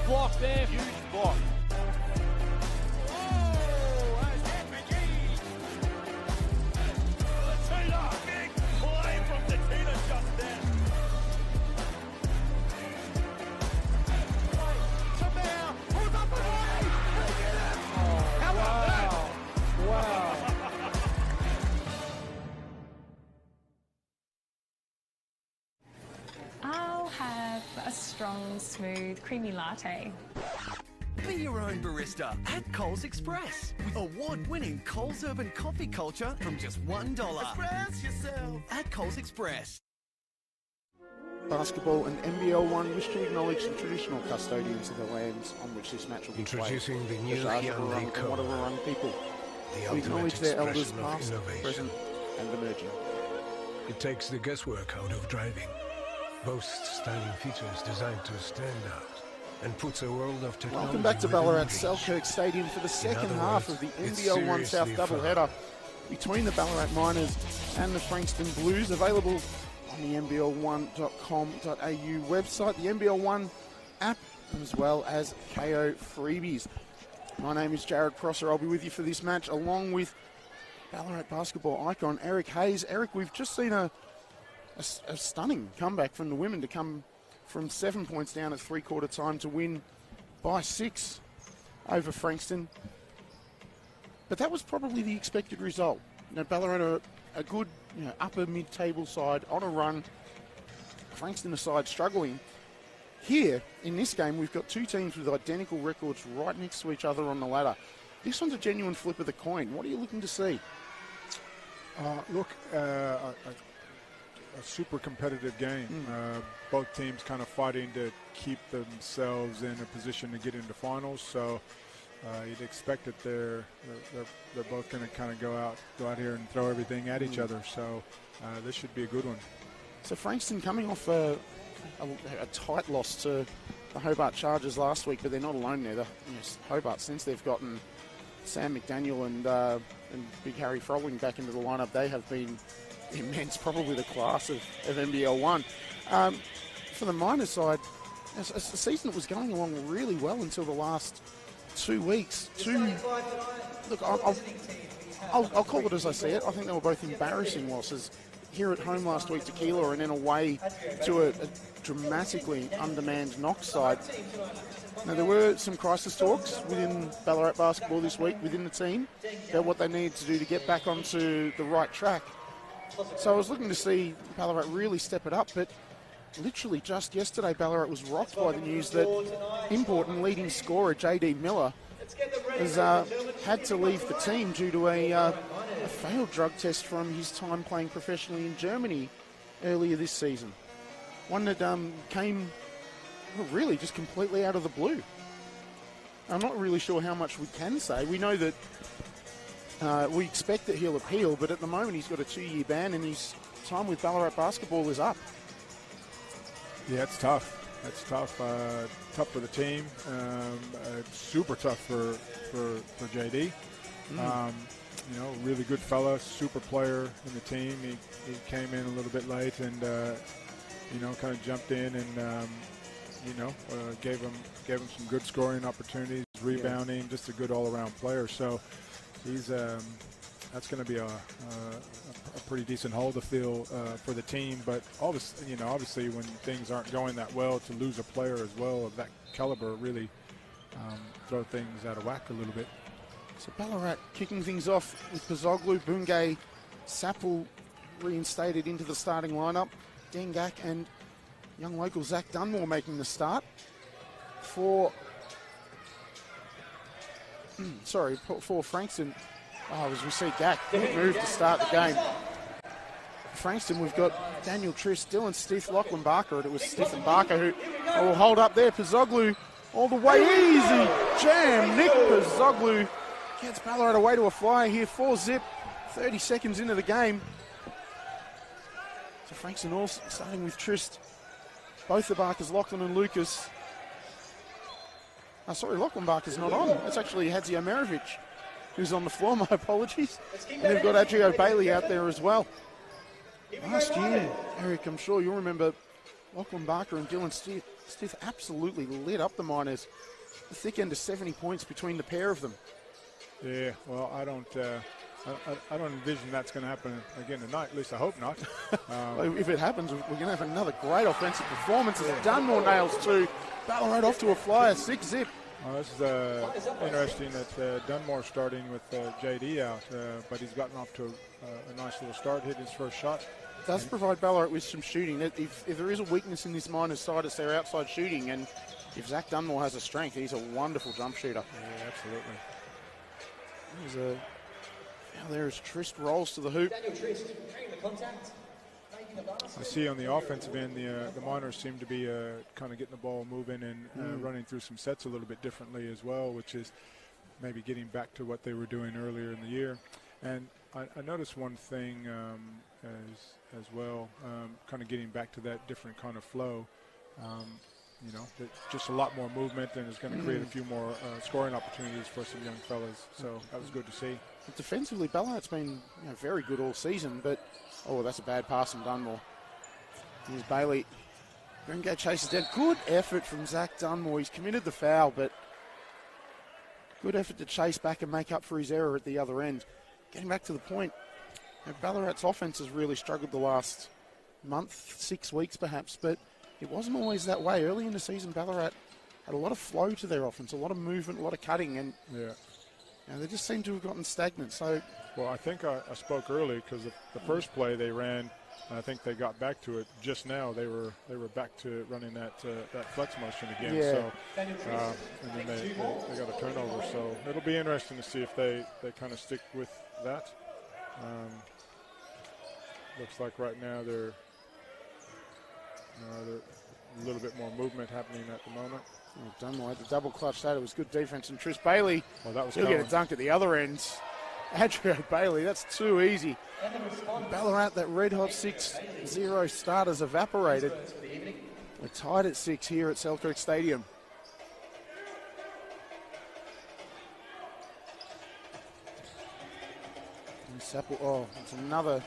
Block there, huge block. Big play from the Tina just then. Somehow, hold up the way. How about that? Wow. I'll have a strong, smooth, creamy latte. Be your own barista at Coles Express. With award-winning Coles Urban Coffee Culture from just $1. Express yourself at Coles Express. Basketball and NBL 1 wish to acknowledge the traditional custodians of the lands on which this match will be played. Introducing the new Hyundai Co. and Whatever people. The We acknowledge ultimate their elders expression of past, innovation. present and emerging. It takes the guesswork out of driving, boasts styling features designed to stand out, and puts a world of technology. Welcome back to within Ballarat reach. Selkirk Stadium for the second other half words, of the it's NBL 1 South seriously fun. doubleheader between the Ballarat Miners and the Frankston Blues, available on the NBL1.com.au website, the NBL 1 app, as well as KO freebies. My name is Jared Prosser. I'll be with you for this match, along with Ballarat basketball icon Eric Hayes. Eric, we've just seen a stunning comeback from the women to come from 7 points down at three-quarter time to win by 6 over Frankston. But that was probably the expected result. Ballarat are a good upper mid-table side on a run. Frankston side struggling. Here, in this game, we've got two teams with identical records right next to each other on the ladder. This one's a genuine flip of the coin. What are you looking to see? A super competitive game. Both teams kind of fighting to keep themselves in a position to get into finals. So you'd expect that they're both going to kind of go out here and throw everything at each other. So this should be a good one. So Frankston coming off a tight loss to the Hobart Chargers last week, but they're not alone there. Hobart, since they've gotten Sam McDaniel and Big Harry Frolling back into the lineup, they have been immense, probably the class of NBL 1. For the Miners side, the season was going along really well until the last 2 weeks. Look, I'll call it as I see it. I think they were both embarrassing losses. Here at home last week to Keilor, and then away to a dramatically undermanned Knox side. Now, there were some crisis talks within Ballarat basketball this week within the team about what they needed to do to get back onto the right track. So I was looking to see Ballarat really step it up, but literally just yesterday Ballarat was rocked by the news that import and leading scorer J.D. Miller has had to leave the team due to a failed drug test from his time playing professionally in Germany earlier this season. One that came really just completely out of the blue. I'm not really sure how much we can say. We know that we expect that he'll appeal, but at the moment he's got a 2-year ban and his time with Ballarat basketball is up. Yeah, it's tough. It's tough. Tough for the team. Super tough for JD. Really good fella, super player in the team. He came in a little bit late and kind of jumped in and gave him some good scoring opportunities, rebounding, just a good all-around player. So he's that's going to be a pretty decent hole to fill for the team. But obviously, when things aren't going that well, to lose a player as well of that caliber really throw things out of whack a little bit. So Ballarat kicking things off with Pazoglu, Bungay, Sapple reinstated into the starting lineup. Dengak and young local Zach Dunmore making the start for Frankston. As we see Gak move to start the game. Frankston, we've got Daniel Triss, Dylan Stith, Lachlan Barker, and it was Stith and Barker who will hold up there. Pazoglu all the way, easy jam. Nick Pazoglu gets Ballarat away to a flyer here, 4-zip, 30 seconds into the game. So Frankston also starting with Trist. Both the Barkers, Lachlan and Lucas. Sorry, Lachlan Barker's not on. It's actually Hadzio Merovic who's on the floor. My apologies. And they've got Adrio Bailey out there as well. Last year, Eric, I'm sure you'll remember Lachlan Barker and Dylan Stith absolutely lit up the Miners. The thick end of 70 points between the pair of them. Yeah, well, I don't envision that's going to happen again tonight. At least I hope not. If it happens, we're going to have another great offensive performance. As Dunmore nails two. Ballarat off to a flyer, 6-zip. Well, this is interesting that Dunmore's starting with JD out, but he's gotten off to a nice little start, hit his first shot. Does provide Ballarat with some shooting. If there is a weakness in this Miners side, it's their outside shooting, and if Zach Dunmore has a strength, he's a wonderful jump shooter. Yeah, absolutely. Now there is Trist rolls to the hoop. I see on the offensive end, the Miners seem to be kind of getting the ball moving and running through some sets a little bit differently as well, which is maybe getting back to what they were doing earlier in the year. And I noticed one thing as well, kind of getting back to that different kind of flow. You know, just a lot more movement, and it's going to create a few more scoring opportunities for some young fellas. So that was good to see. But defensively, Ballarat's been very good all season, but that's a bad pass from Dunmore. Here's Bailey. Gringo chases down. Good effort from Zach Dunmore. He's committed the foul, but good effort to chase back and make up for his error at the other end. Getting back to the point, Ballarat's offense has really struggled the last month, 6 weeks perhaps, but it wasn't always that way. Early in the season, Ballarat had a lot of flow to their offense, a lot of movement, a lot of cutting, and they just seem to have gotten stagnant. So, well, I think I spoke early because the first play they ran, I think they got back to it just now. They were back to running that flex motion again. Yeah. So, and then they got a turnover. So it'll be interesting to see if they kind of stick with that. Looks like right now they're a little bit more movement happening at the moment. Dunmore had the double clutch that. It was good defense. And Trist Bailey, he'll get it dunked at the other end. Adrio Bailey, that's too easy. Ballarat, that red hot 6-0 start has evaporated. We're tied at 6 here at Selkirk Stadium. And Sapple, it's another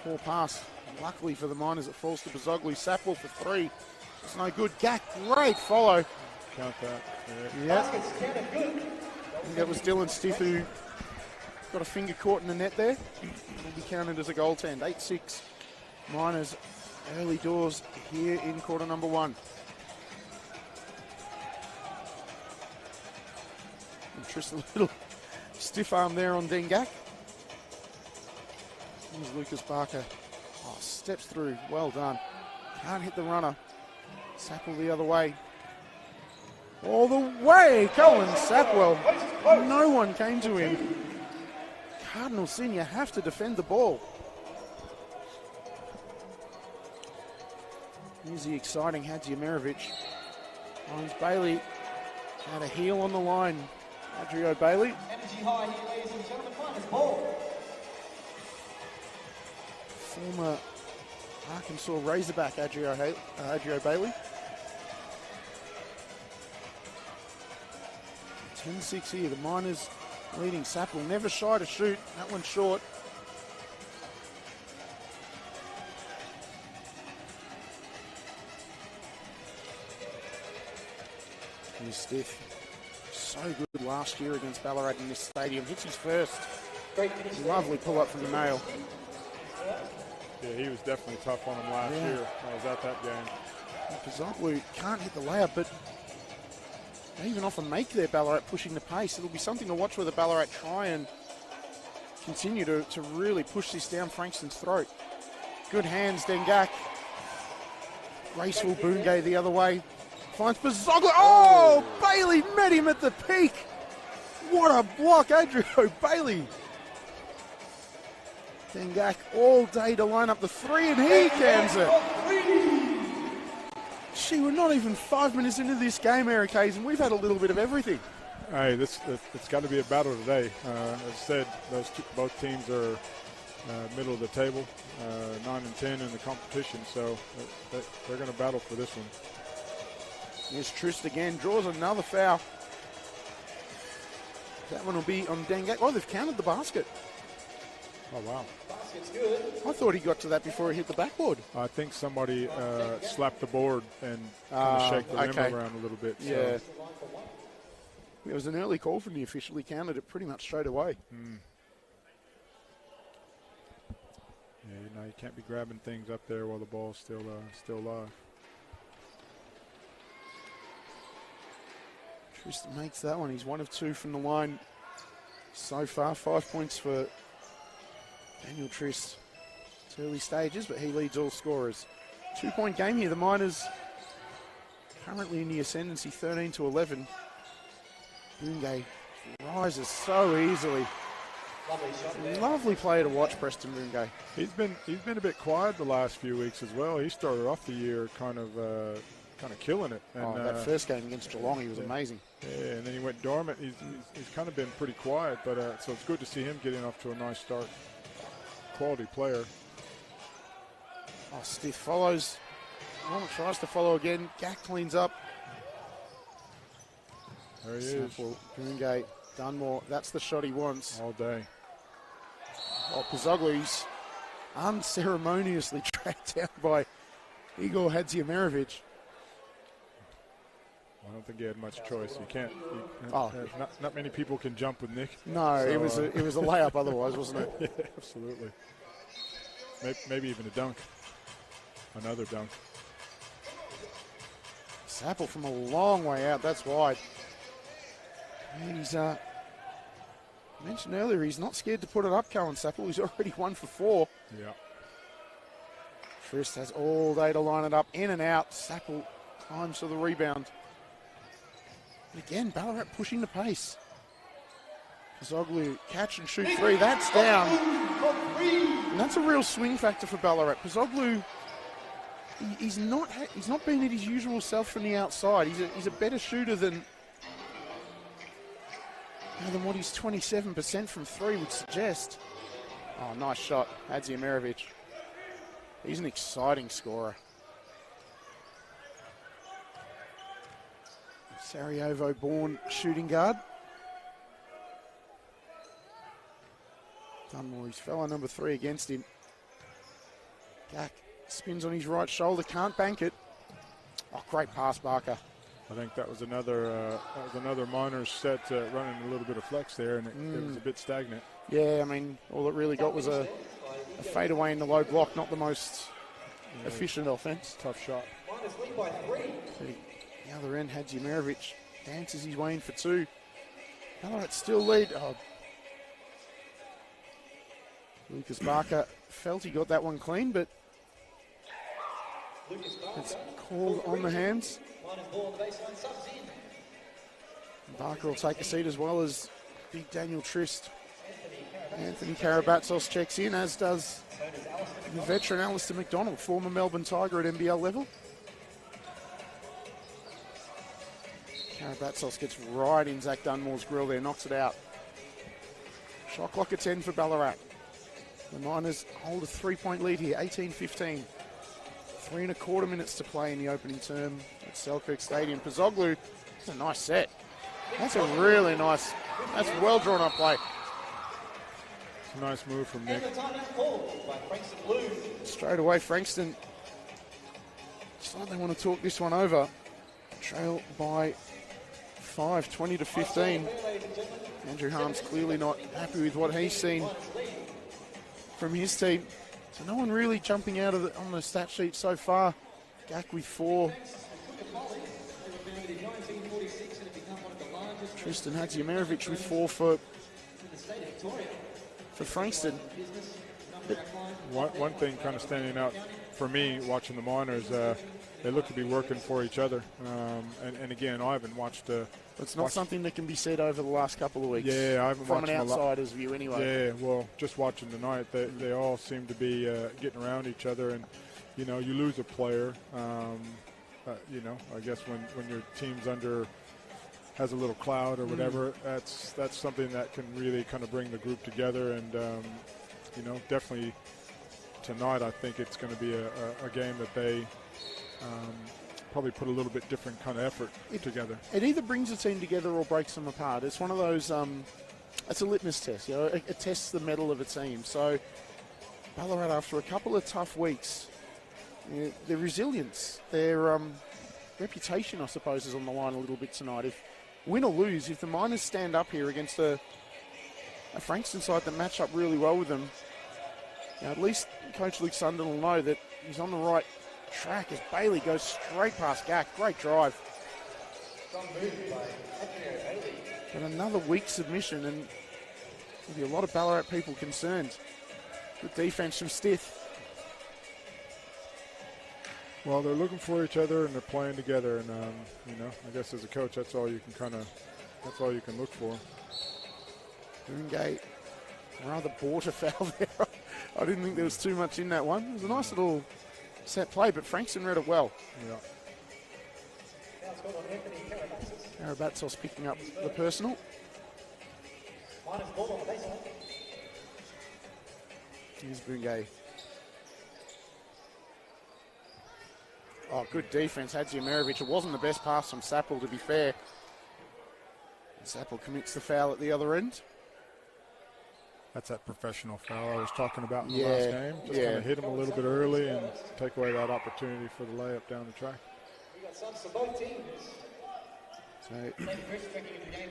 poor pass. Luckily for the Miners, it falls to Bazoglu. Sapple for 3. It's no good. Gack, great follow. Count that. Yeah. I think that was Dylan Stiff who got a finger caught in the net there. Will be counted as a goaltend. 8-6. Miners early doors here in quarter number 1. And Tristan, a little stiff arm there on Dengak. Here's Lucas Barker. Steps through. Well done. Can't hit the runner. Sapple the other way. All the way, Colin Sapwell. No one came to him. Cardinal Senior have to defend the ball. Here's the exciting Hadzio Merovic. Finds Bailey. Had a heel on the line. Adrio Bailey. Energy high here, ladies and gentlemen. Miners ball. Former Arkansas Razorback Adrio Bailey. 10-6 here. The Miners leading. Sapple never shy to shoot. That one's short. Here's Stiff. So good last year against Ballarat in this stadium. Hits his first. Lovely pull up from the nail. Yeah, he was definitely tough on him last year. I was at that game. Bazoglu can't hit the layup, but they even often make their Ballarat pushing the pace. It'll be something to watch whether Ballarat try and continue to really push this down Frankston's throat. Good hands, Dengak. Graceful Boongay the other way. Finds Bazoglu. Oh, Bailey met him at the peak. What a block, Adrio Bailey. Dengak all day to line up the 3, and he cans it. We're not even 5 minutes into this game, Eric Hayes, and we've had a little bit of everything. Hey, it's got to be a battle today. As I said, both teams are middle of the table, 9-10 in the competition. So they're going to battle for this one. Here's Trist again, draws another foul. That one will be on Dangak. Oh, they've counted the basket. Oh, wow. I thought he got to that before he hit the backboard. I think somebody slapped the board and kind of shake the rim around a little bit. So. Yeah. It was an early call from the official. He counted it pretty much straight away. Yeah, you can't be grabbing things up there while the ball's still live. Trist makes that one. He's 1 of 2 from the line so far. 5 points for Daniel Trist. It's early stages, but he leads all scorers. 2-point game here. The Miners currently in the ascendancy, 13-11. Bungay rises so easily. Lovely player to watch, Preston Bungay. He's been a bit quiet the last few weeks as well. He started off the year kind of killing it. And, that first game against Geelong, he was amazing. Yeah, and then he went dormant. He's kind of been pretty quiet, but so it's good to see him getting off to a nice start. Quality player. Oh, Stiff follows. Norman tries to follow again. Gak cleans up. There he is. Bungay, Dunmore. That's the shot he wants. All day. Oh, Pizoglu's unceremoniously tracked down by Igor Hadziemirovic. I don't think he had much choice. You can't. Not many people can jump with Nick. No, so, it was a layup otherwise, wasn't it? Yeah, absolutely. Maybe even a dunk. Another dunk. Sapple from a long way out. That's wide. And he's mentioned earlier he's not scared to put it up. Cohen Sapple. He's already 1 for 4. Yeah. Trist has all day to line it up, in and out. Sapple climbs to the rebound. And again, Ballarat pushing the pace. Pizoglu, catch and shoot 3. That's down. And that's a real swing factor for Ballarat. Pizoglu, he's not been at his usual self from the outside. He's a better shooter than what his 27% from 3 would suggest. Oh, nice shot, Hadziemirovic. He's an exciting scorer. Sarajevo-born shooting guard. Dunmore, his fellow number 3 against him. Gak spins on his right shoulder, can't bank it. Oh, great pass, Barker. I think that was another Miners set running a little bit of flex there, and it was a bit stagnant. Yeah, I mean, all it really got was a fadeaway in the low block, not the most efficient offense. Tough shot. Miners lead by 3. The other end, Hadziemirovic dances his way in for 2. Ballarat still lead. Oh. Lucas Barker felt he got that one clean, but it's called on the hands. Barker will take a seat as well as big Daniel Trist. Anthony Karabatsos checks in, as does the veteran Alistair McDonald, former Melbourne Tiger at NBL level. Karabatsos gets right in Zach Dunmore's grill there, knocks it out. Shot clock at 10 for Ballarat. The Miners hold a 3-point lead here, 18-15. 3 1/4 minutes to play in the opening term at Selkirk Stadium. Pizoglu, that's a nice set. That's a really nice, that's well drawn up play. It's a nice move from Nick. Straight away, Frankston decide they want to talk this one over. Trail by 5, 20-15. Andrew Harm's clearly not happy with what he's seen from his team. So no one really jumping out of on the stat sheet so far. Gak with 4. Tristan Hadziemirovic with 4 for Frankston. One thing kind of standing out for me watching the Miners, they look to be working for each other. And again, I haven't watched. It's not something that can be said over the last couple of weeks. Yeah, I haven't from watched an outsider's view anyway. Yeah, well, just watching tonight, they all seem to be getting around each other, and you lose a player. I guess when your team's has a little cloud or whatever, that's something that can really kind of bring the group together. And you know, definitely tonight I think it's going to be a game that they probably put a little bit different kind of effort together. It either brings a team together or breaks them apart. It's one of those, it's a litmus test, you know, it tests the mettle of a team. So Ballarat, after a couple of tough weeks, you know, their resilience, their reputation, I suppose, is on the line a little bit tonight. If win or lose, if the Miners stand up here against a Frankston side that match up really well with them, you know, at least Coach Luke Sundon will know that he's on the right track as Bailey goes straight past Gack. Great drive. But another weak submission, and there'll be a lot of Ballarat people concerned. Good defence from Stith. Well, they're looking for each other and they're playing together, and you know, I guess as a coach, that's all you can look for. Boongate, rather bought a foul there. I didn't think there was too much in that one. It was a nice little set play, but Frankston read it well. Yeah. Karabatsos picking up the personal. Here's Boongate. Oh, good defence, Hadziumerovic. It wasn't the best pass from Sapple, to be fair. Sapple commits the foul at the other end. That's that professional foul I was talking about in the last game. Just kind of hit him a little bit early and take away that opportunity for the layup down the track. So,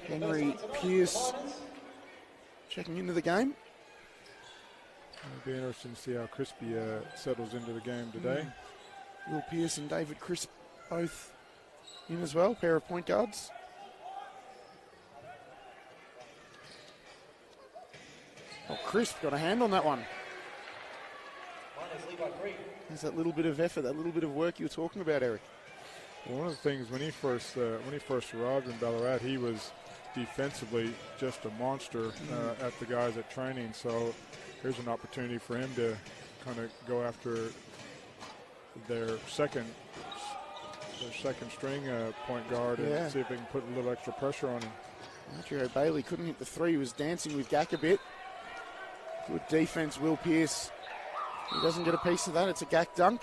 Henry Pearce checking into the game. It'll be interesting to see how Crispy settles into the game today. Will Pearce and David Crisp both in as well, pair of point guards. Oh, Crisp got a hand on that one. There's that little bit of effort, that little bit of work you were talking about, Eric. Well, one of the things when he first arrived in Ballarat, he was defensively just a monster at the guys at training. So here's an opportunity for him to kind of go after their second string point guard and see if they can put a little extra pressure on him. Andrew Bailey couldn't hit the three. He was dancing with Gack a bit. Good defense, Will Pearce. He doesn't get a piece of that. It's a Gack dunk.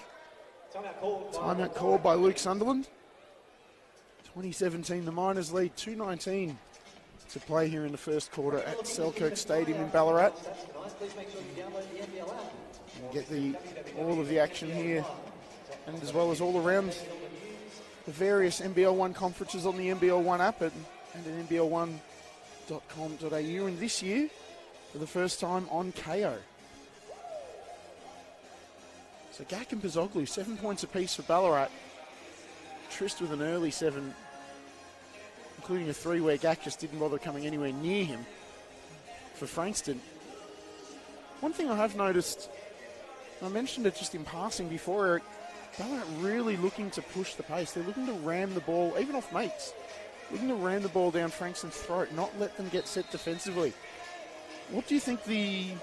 Timeout called by Luke Sunderland. 2017, the Miners lead 2:19 to play here in the first quarter at Selkirk Stadium in Ballarat. We'll get all of the action here, and as well as all around the various NBL One conferences on the NBL One app and at nbl1.com.au. And this year, for the first time on KO. So Gack and Pizoglu, 7 points apiece for Ballarat. Trist with an early 7, including a 3 where Gack just didn't bother coming anywhere near him for Frankston. One thing I have noticed, I mentioned it just in passing before, Eric, Ballarat really looking to push the pace. They're looking to ram the ball, even off mates, looking to ram the ball down Frankston's throat, not let them get set defensively. What do you think the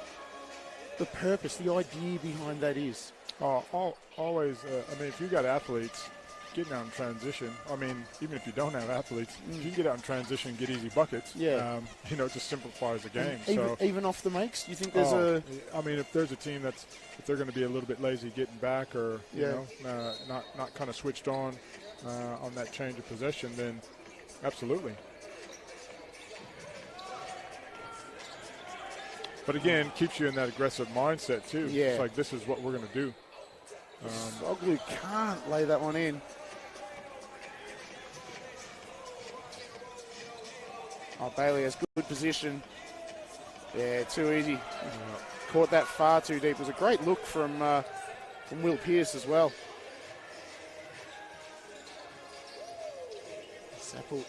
purpose, the idea behind that is? Always, I mean, if you got athletes getting out in transition, I mean, even if you don't have athletes, if you can get out in transition and get easy buckets, you know, it just simplifies the game. Even off the makes, do you think there's I mean, if there's a team if they're going to be a little bit lazy getting back or, you know, not kind of switched on that change of possession, then absolutely. But again, keeps you in that aggressive mindset too. Yeah. It's like, this is what we're going to do. Oglu can't lay that one in. Oh, Bailey has good position. Yeah, too easy. Caught that far too deep. It was a great look from Will Pearce as well. Sapple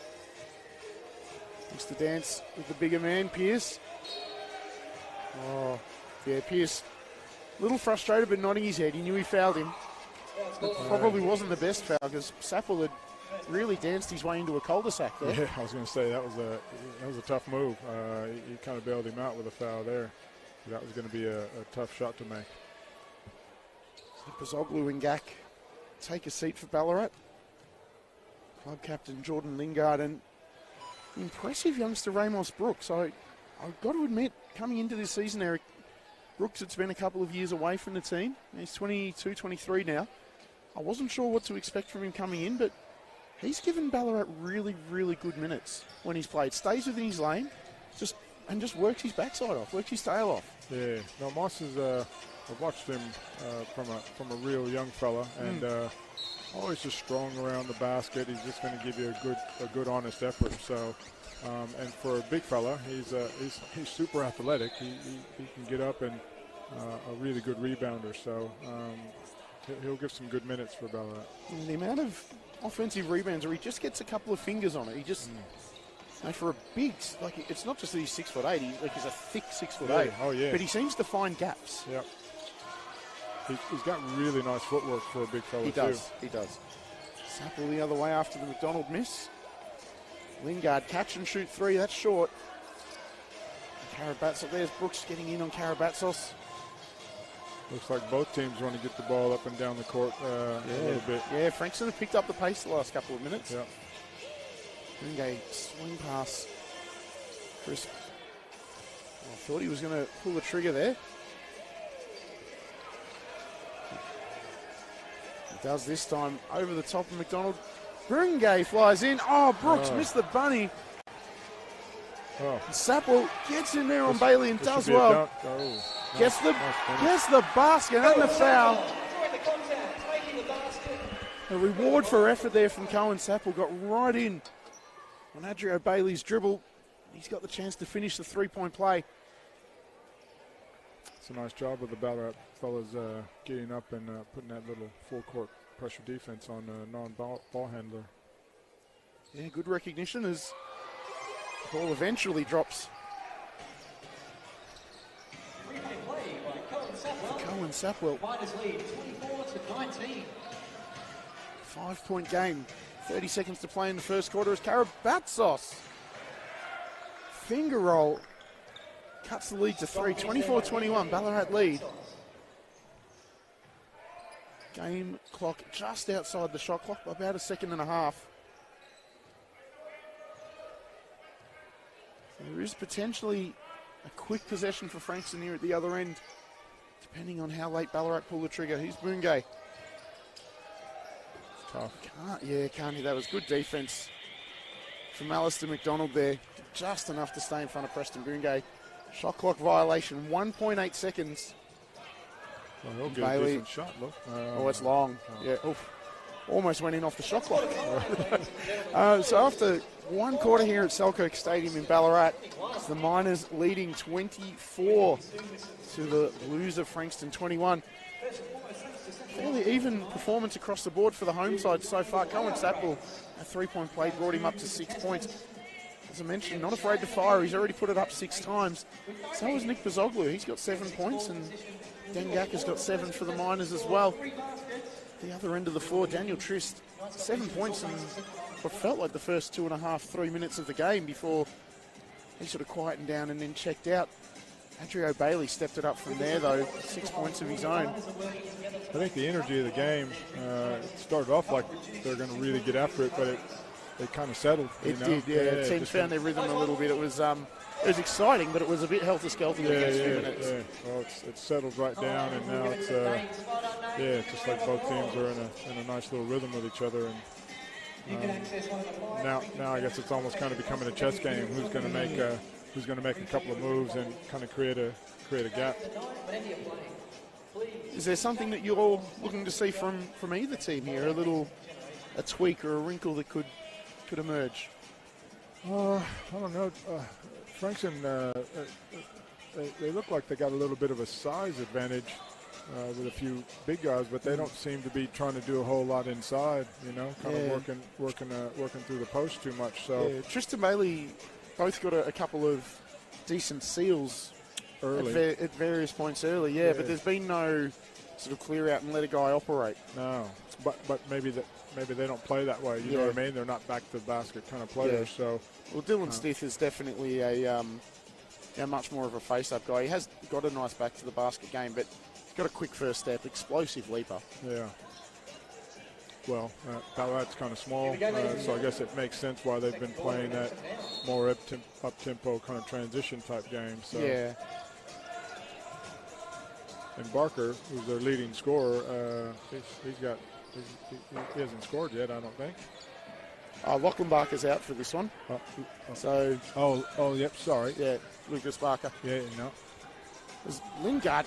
used to dance with the bigger man, Pearce. Oh, yeah, Pearce, a little frustrated but nodding his head. He knew he fouled him. It probably wasn't the best foul because Sapple had really danced his way into a cul-de-sac there. Yeah, I was going to say that was a tough move. He kind of bailed him out with a foul there. That was going to be a tough shot to make. Pizoglu and Gack take a seat for Ballarat. Club captain Jordan Lingard and impressive youngster Ramos Brooks. I've got to admit, coming into this season, Eric, Brooks, it's been a couple of years away from the team. He's 22, 23 now. I wasn't sure what to expect from him coming in, but he's given Ballarat really, really good minutes when he's played. Stays within his lane, just works his backside off, works his tail off. Yeah. No, Moss is. I've watched him from a real young fella, and always just strong around the basket. He's just going to give you a good, honest effort. So, and for a big fella, he's super athletic. He can get up and a really good rebounder. So. He'll give some good minutes for Ballarat. And the amount of offensive rebounds where he just gets a couple of fingers on it. He just, for a big, like, it's not just that he's 6'8", he's a thick 6'8". Oh, yeah. But he seems to find gaps. Yep. He's got really nice footwork for a big fella, He does. Sapple the other way after the McDonald miss. Lingard catch and shoot three, that's short. Karabatsos, there's Brooks getting in on Karabatsos. Looks like both teams want to get the ball up and down the court a little bit. Yeah, Frankston have picked up the pace the last couple of minutes. Yeah. Ringay swing pass. Chris, I thought he was going to pull the trigger there. He does this time over the top of McDonald. Ringay flies in. Oh, Brooks missed the bunny. Oh. Sapple gets in there on Bailey and does well. Gets the basket and the foul. A reward for effort there from Cohen Sapple. Got right in on Adrio Bailey's dribble. He's got the chance to finish the three-point play. It's a nice job of the Ballarat fellas getting up and putting that little full-court pressure defense on a non-ball handler. Yeah, good recognition as the ball eventually drops. Cohen Sapwell. 5-point game. 30 seconds to play in the first quarter as Karabatsos. Finger roll. Cuts the lead to 3. 24-21. Ballarat lead. Game clock just outside the shot clock by about a second and a half. There is potentially a quick possession for Frankston here at the other end, depending on how late Ballarat pull the trigger. Here's Boongay. Tough. Can't. That was good defense from Alistair McDonald there. Just enough to stay in front of Preston Boongay. Shot clock violation, 1.8 seconds. Well, he'll get Bailey. a decent shot, look. It's long. Yeah, oof. Almost went in off the shot clock. So after one quarter here at Selkirk Stadium in Ballarat, it's the Miners leading 24 to the Blues of Frankston 21. Fairly even performance across the board for the home side so far. Cohen Sapple, a three-point play, brought him up to 6 points. As I mentioned, not afraid to fire. He's already put it up 6 times. So is Nick Bazoglu. He's got 7 points, and Dengak has got 7 for the Miners as well. The other end of the floor, Daniel Trist, 7 points in what felt like the first 2.5, 3 minutes of the game before he sort of quietened down and then checked out. Adrio Bailey stepped it up from there, though, 6 points of his own. I think the energy of the game started off like they're going to really get after it, but it kind of settled. It did, yeah. Teams found their rhythm a little bit. It was exciting, but it was a bit helter-skelter the next few minutes. Yeah. Well, it's settled right down, and now it's it's just like both teams are in a nice little rhythm with each other. And now I guess it's almost kind of becoming a chess game. Who's going to make a couple of moves and kind of create a gap. Is there something that you're looking to see from either team here? A tweak or a wrinkle that could emerge? I don't know. Frankston, they look like they got a little bit of a size advantage with a few big guys, but they don't seem to be trying to do a whole lot inside. Kind of working through the post too much. So Tristan Bailey both got a couple of decent seals early at various points early. Yeah, but there's been no sort of clear out and let a guy operate. No, but maybe they don't play that way. You know what I mean? They're not back to the basket kind of players. Yeah. So, well, Dylan Stith is definitely a much more of a face-up guy. He has got a nice back to the basket game, but he's got a quick first step, explosive leaper. Yeah. Well, Ballarat's kind of small, so I guess it makes sense why they've been playing that more up-tempo kind of transition type game. So. Yeah. And Barker, who's their leading scorer, he hasn't scored yet, I don't think. Lachlan Barker's out for this one. So. Yep, sorry. Yeah, Lucas Barker. Yeah, no. It was Lingard.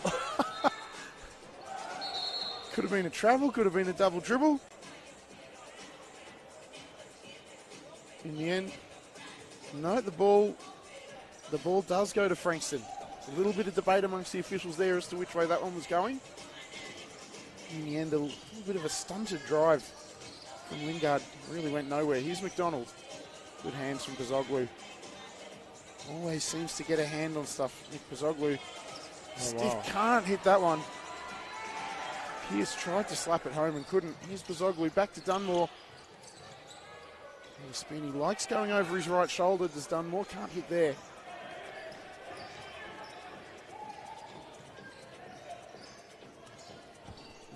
Could have been a travel, could have been a double dribble. In the end, no, the ball does go to Frankston. A little bit of debate amongst the officials there as to which way that one was going. In the end, a little bit of a stunted drive from Lingard. Really went nowhere. Here's McDonald. Good hands from Pozoglu. Always seems to get a hand on stuff. Nick Pozoglu. Stiff can't hit that one. Pearce tried to slap it home and couldn't. Here's Pozoglu back to Dunmore. Spin. He likes going over his right shoulder. Does Dunmore? Can't hit there.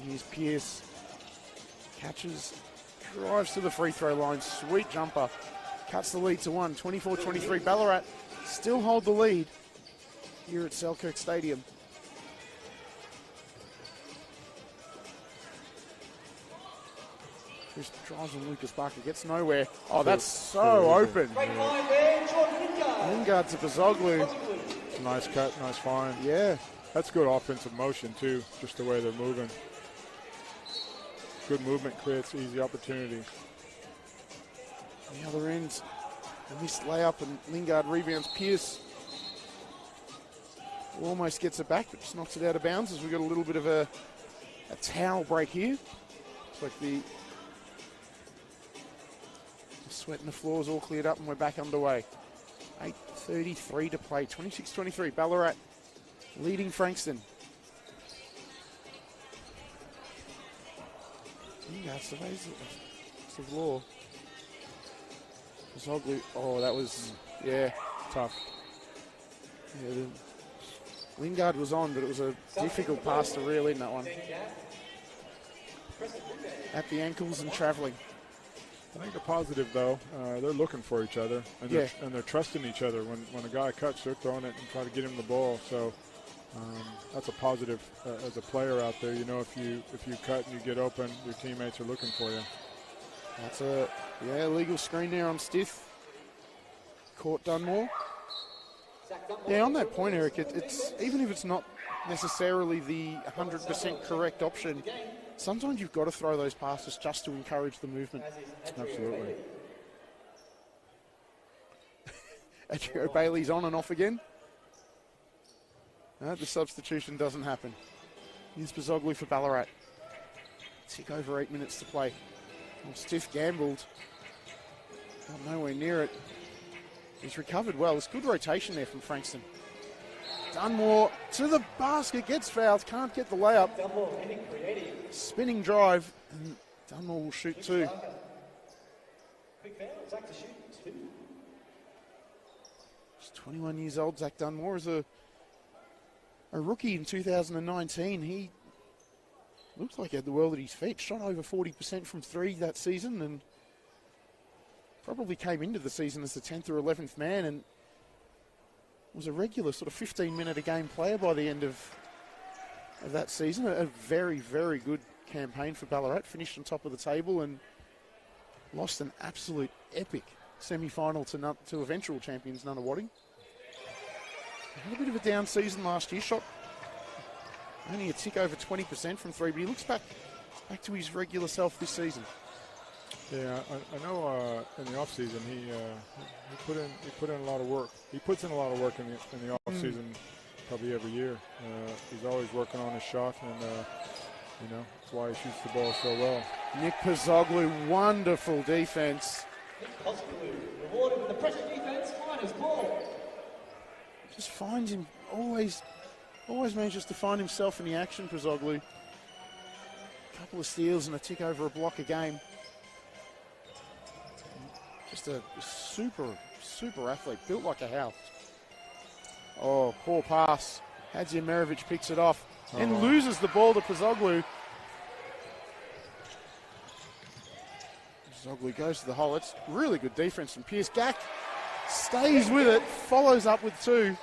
Here's Pearce. Catches. Drives to the free throw line. Sweet jumper. Cuts the lead to 1. 24-23. Ballarat still hold the lead here at Selkirk Stadium. Chris drives on Lucas Barker. Gets nowhere. Oh, that's so open. Lingard to Pozoglu. It's a nice cut, nice find. Yeah. That's good offensive motion, too, just the way they're moving. Good movement creates easy opportunity. On the other end, a missed layup and Lingard rebounds. Pearce almost gets it back, but just knocks it out of bounds as we've got a little bit of a towel break here. It's like the sweat in the floor is all cleared up and we're back underway. 8:33 to play. 26-23. Ballarat leading Frankston. Lingard surveys the law. Pozoglu. Oh, that was, tough. Yeah, Lingard was on, but it was a difficult pass to reel in that one. At the ankles and travelling. I think the positive, though, they're looking for each other, and they're trusting each other. When a guy cuts, they're throwing it and try to get him the ball. So that's a positive as a player out there. You know, if you cut and you get open, your teammates are looking for you. That's a illegal screen there on Stith. Caught Dunmore. Yeah, on that point, Eric, it's even if it's not necessarily the 100% correct option, sometimes you've got to throw those passes just to encourage the movement. Absolutely. Adrio Bailey's on and off again. No, the substitution doesn't happen. Here's Pozoglu for Ballarat. Tick over 8 minutes to play. Well, Stiff gambled. Got nowhere near it. He's recovered well. It's good rotation there from Frankston. Dunmore to the basket, gets fouled, can't get the layup. Spinning drive, and Dunmore will shoot 2. He's 21 years old, Zach Dunmore is a rookie in 2019. He looks like he had the world at his feet. Shot over 40% from 3 that season and probably came into the season as the 10th or 11th man and was a regular sort of 15-minute-a-game player by the end of that season. A very, very good campaign for Ballarat. Finished on top of the table and lost an absolute epic semi-final to eventual champions Nunawading. Had a bit of a down season last year. Shot only a tick over 20% from 3, but he looks back to his regular self this season. Yeah, I know in the off season he put in a lot of work. He puts in a lot of work in the off season, probably every year. He's always working on his shot, and that's why he shoots the ball so well. Nick Pozoglu, wonderful defense. Nick Pozoglu, rewarded with the pressure defense, finest ball. Just finds him, always manages to find himself in the action, Pozoglu. A couple of steals and a tick over a block a game. Just a super, super athlete, built like a house. Oh, poor pass. Hadzi Merovic picks it off and loses the ball to Pozoglu. Pozoglu goes to the hole. It's really good defense from Pearce. Gack stays with it, follows up with 2.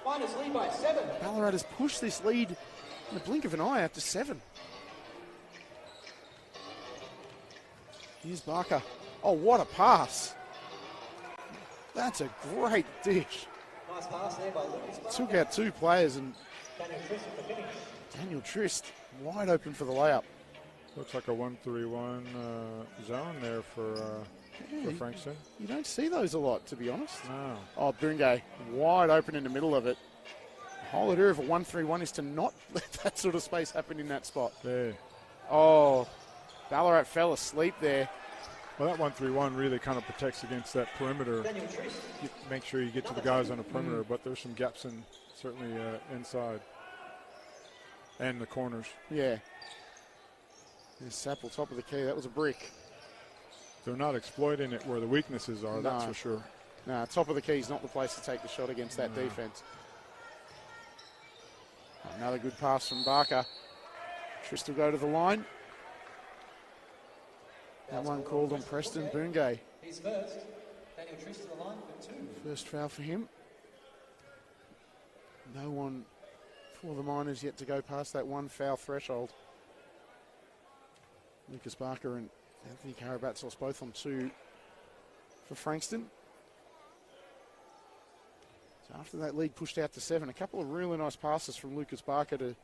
Miners lead by 7. Ballarat has pushed this lead in the blink of an eye up to 7. Here's Barker. Oh, what a pass. That's a great dish. Nice pass there by Lucas. Took out 2 players and Daniel Trist with the finish. Daniel Trist wide open for the layup. Looks like a 1-3-1 zone there for Frankston. You don't see those a lot, to be honest. No. Oh, Bungay wide open in the middle of it. The whole idea of a 1-3-1 is to not let that sort of space happen in that spot. Yeah. Oh, Ballarat fell asleep there. Well, that 1-3-1 really kind of protects against that perimeter. Daniel Trist. Make sure you get to the guys on the perimeter, but there's some gaps in certainly inside and the corners. Yeah. There's Sapple, top of the key. That was a brick. They're not exploiting it where the weaknesses are, that's for sure. Nah, top of the key is not the place to take the shot against that defense. Another good pass from Barker. Trist will go to the line. That one called on Preston Bungay. He's first. Daniel Trist to the line for 2. First foul for him. No one for the Miners yet to go past that 1 foul threshold. Lucas Barker and Anthony Karabatsos both on 2 for Frankston. So after that lead pushed out to 7, a couple of really nice passes from Lucas Barker to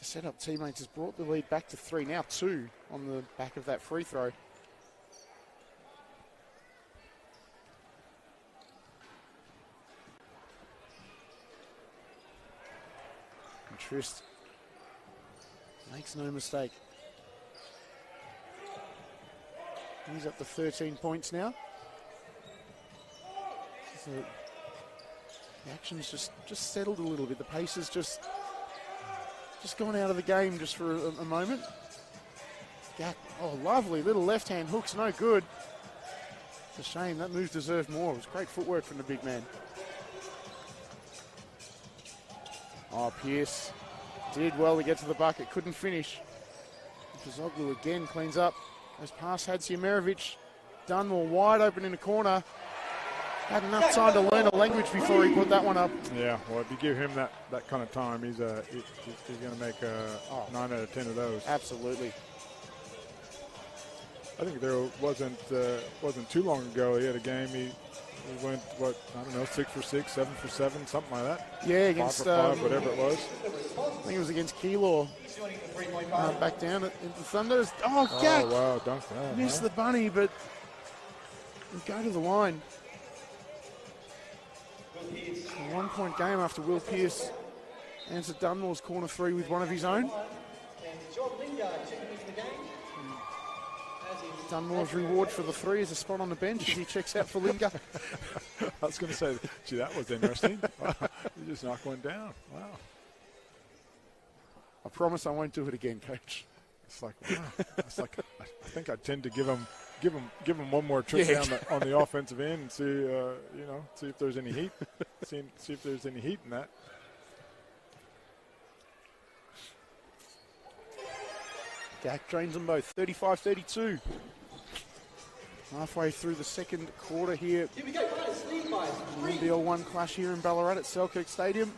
set up teammates has brought the lead back to 3, now 2 on the back of that free throw. And Trist makes no mistake. He's up to 13 points now. So the action's just settled a little bit. The pace has just gone out of the game just for a moment. Gack, oh, lovely little left-hand hook's no good. It's a shame, that move deserved more. It was great footwork from the big man. Oh, Pearce did well to get to the bucket, couldn't finish. Kazoglu again cleans up. Goes past Hadziumerovic. Dunmore wide open in the corner. Had enough time to learn a language before he put that one up. Yeah, well, if you give him that kind of time, he's going to make 9 out of 10 of those. Absolutely. I think there wasn't too long ago he had a game. He went 6 for 6, 7 for 7, something like that. Yeah, against 5 for 5, whatever it was. I think it was against Keilor. Back down at the Thunders. Oh, Gack! Oh, wow, dunked that. Missed the bunny, but we go to the line. A 1-point game after Will Pearce answered Dunmore's corner 3 with one of his own. Dunmore's reward for the 3 is a spot on the bench as he checks out for Linga. I was going to say, gee, that was interesting. Wow. You just knocked one down. Wow. I promise I won't do it again, Coach. It's like, wow. It's like, I think I tend to give him one more trip down on the offensive end and see if there's any heat. see if there's any heat in that. Gack drains them both, 35-32. Halfway through the second quarter here. Here we go, guys. Lead by 3. NBL1 clash here in Ballarat at Selkirk Stadium.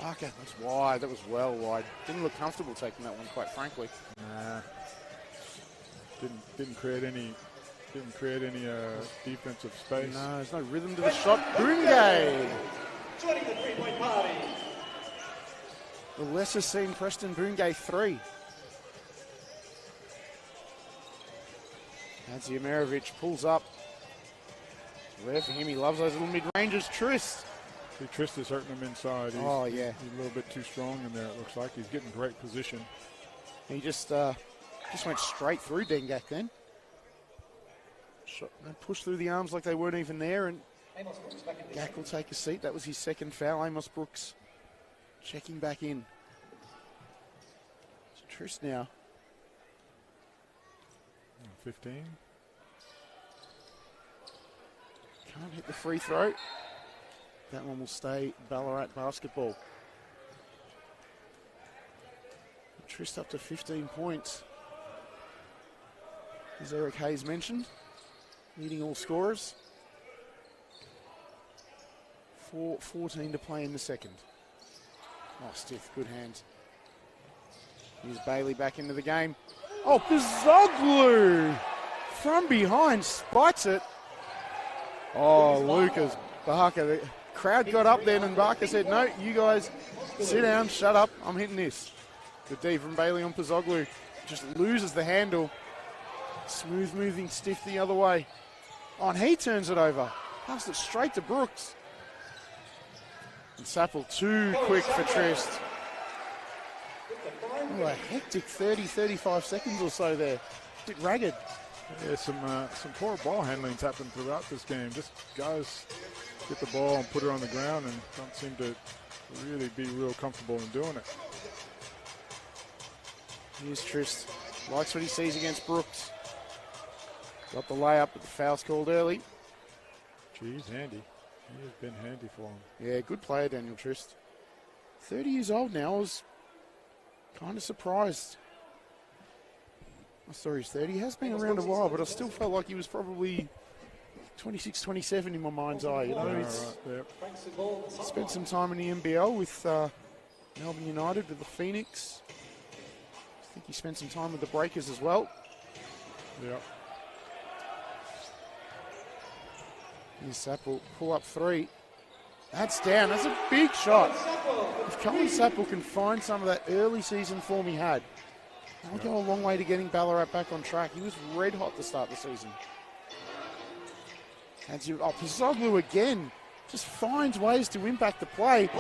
Barker, that's wide. That was well wide. Didn't look comfortable taking that one, quite frankly. Nah. Didn't create any defensive space. No, there's no rhythm to the shot. Bungay. Joining the 3-point party. The lesser seen Preston Bungay 3. Hadziumerovic pulls up. Rare for him. He loves those little mid-ranges. Trist. See, Trist is hurting him inside. He's a little bit too strong in there, it looks like. He's getting great position. He just went straight through Dengak then. Shot, pushed through the arms like they weren't even there, and Gack will take a seat. That was his second foul. Amos Brooks checking back in. It's Trist now. 15. Can't hit the free throw. That one will stay Ballarat basketball. Trist up to 15 points. As Eric Hayes mentioned, leading all scorers. 4:14 to play in the second. Oh, Stith, good hands. Here's Bailey back into the game. Oh, Pizoglu from behind spites it. Oh, Lucas Barker. The crowd got up then and Barker said, no, you guys sit down, shut up, I'm hitting this. Good D from Bailey on Pizoglu. Just loses the handle. Smooth moving Stiff the other way. Oh, and he turns it over. Passed it straight to Brooks. And Sapple too quick for Trist. Oh, a hectic 35 seconds or so there. Bit ragged. Yeah, some poor ball handling's happened throughout this game. Just guys get the ball and put it on the ground and don't seem to really be real comfortable in doing it. Here's Trist. Likes what he sees against Brooks. Got the layup, but the foul's called early. Geez, handy. He has been handy for him. Yeah, good player, Daniel Trist. 30 years old now. I was kind of surprised. I thought he was 30. He has been around a while, but I still felt like he was probably 26, 27 in my mind's eye. You know, spent some time in the NBL with Melbourne United, with the Phoenix. I think he spent some time with the Breakers as well. Yep. Here's Sapple, pull up three. That's down. That's a big shot. If Colin Sapple can find some of that early season form he had, that'll go a long way to getting Ballarat back on track. He was red hot to start the season. Pizoglu again just finds ways to impact the play.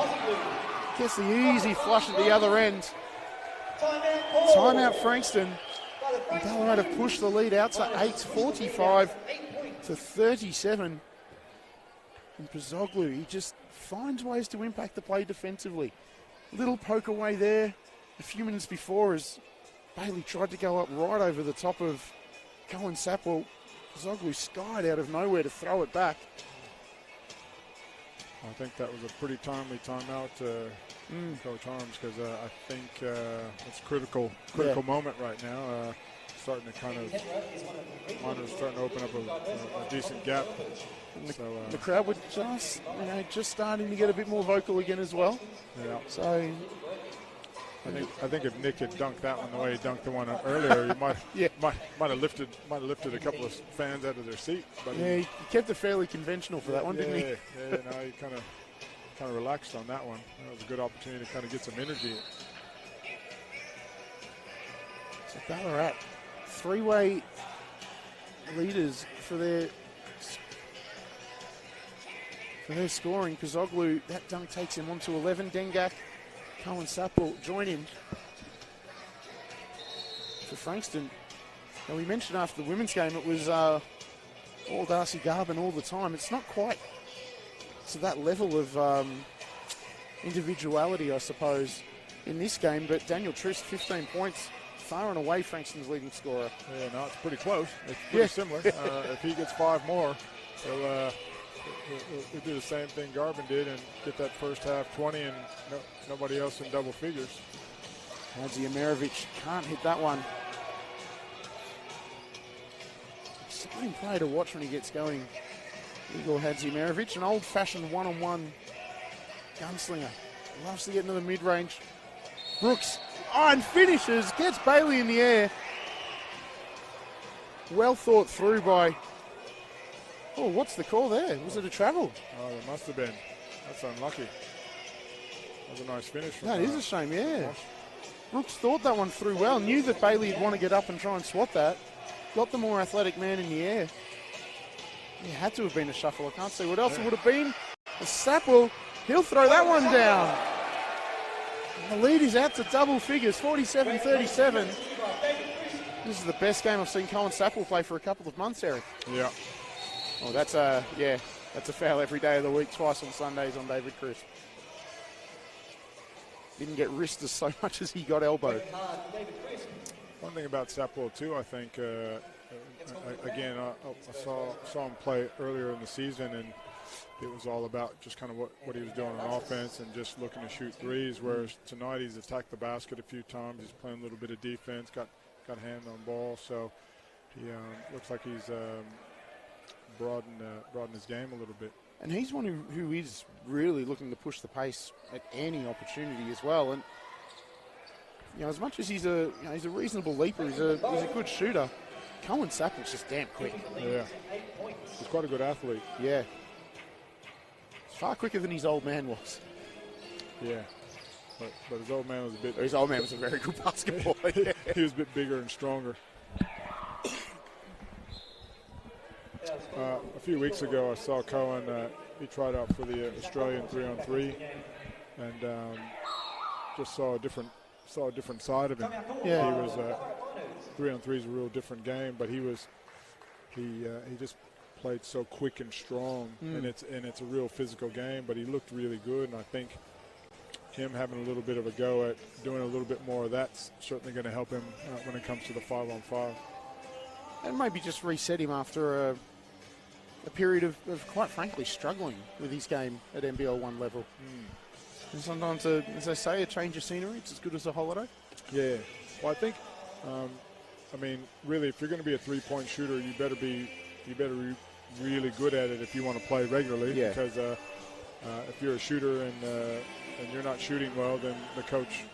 Gets the easy flush at the other end. Timeout Frankston. And Ballarat have pushed the lead out to 8:45 to 37. And Pizoglu, he just finds ways to impact the play defensively. Little poke away there a few minutes before as Bailey tried to go up right over the top of Colin Sapple. Pizoglu skied out of nowhere to throw it back. I think that was a pretty timely timeout, Coach Harms, because I think it's critical moment right now. Starting to kind of, Monitor's starting to open up a decent gap. The crowd were just starting to get a bit more vocal again as well. Yeah. So I think if Nick had dunked that one the way he dunked the one earlier, he might have lifted a couple of fans out of their seat. But he kept it fairly conventional for that one, didn't he? Yeah, no, he kind of relaxed on that one. That was a good opportunity to kind of get some energy. So Ballarat, three-way leaders for their scoring. Pizoglu, that dunk takes him on to 11. Dengak, Colin Sapple join him for Frankston. Now we mentioned after the women's game it was all Darcy Garvin all the time. It's not quite to that level of individuality, I suppose, in this game, but Daniel Trist, 15 points, far and away Frankston's leading scorer. Yeah, no, it's pretty close. It's pretty similar. If he gets 5 more, he'll do the same thing Garvin did and get that first half 20 and nobody else in double figures. Hadzi Amerovic can't hit that one. Exciting play to watch when he gets going. Igor Hadzi Amerovic, an old-fashioned one-on-one gunslinger. Loves to get into the mid-range. Brooks, and finishes, gets Bailey in the air. Well thought through by... Oh, what's the call there? Was it a travel? Oh, it must have been. That's unlucky. That was a nice finish. That is a shame, yeah. Brooks thought that one through well, knew that Bailey would want to get up and try and swat that. Got the more athletic man in the air. It had to have been a shuffle. I can't see what else it would have been. A Sapple, he'll throw that one down. And the lead is out to double figures, 47-37. This is the best game I've seen Colin Sapple play for a couple of months, Eric. Yeah. Oh, that's a foul every day of the week, twice on Sundays on David Crisp. Didn't get wristed so much as he got elbowed. One thing about Sapple too, I think, again, I saw him play earlier in the season, and it was all about just kind of what he was doing on offense and just looking to shoot threes, whereas tonight he's attacked the basket a few times. He's playing a little bit of defense, got a hand on ball, so he looks like he's broaden his game a little bit. And he's one who is really looking to push the pace at any opportunity as well. And as much as he's a reasonable leaper, he's a good shooter. Cohen Sapple's just damn quick. Yeah, he's quite a good athlete. Yeah, far quicker than his old man was. Yeah, but his old man was a bit. His old man was a very good basketball player. He was a bit bigger and stronger. A few weeks ago, I saw Cohen. He tried out for the Australian 3-on-3, and just saw a different side of him. Yeah, he was 3-on-3 is a real different game, but he just played so quick and strong, and it's a real physical game. But he looked really good, and I think him having a little bit of a go at doing a little bit more of that's certainly going to help him when it comes to the 5-on-5. And maybe just reset him after a period of quite frankly struggling with his game at NBL 1 level. And sometimes, as they say, a change of scenery, it's as good as a holiday. Yeah. Well, I think, really, if you're going to be a three-point shooter, you better be really good at it if you want to play regularly. Yeah. Because if you're a shooter and you're not shooting well, then the coach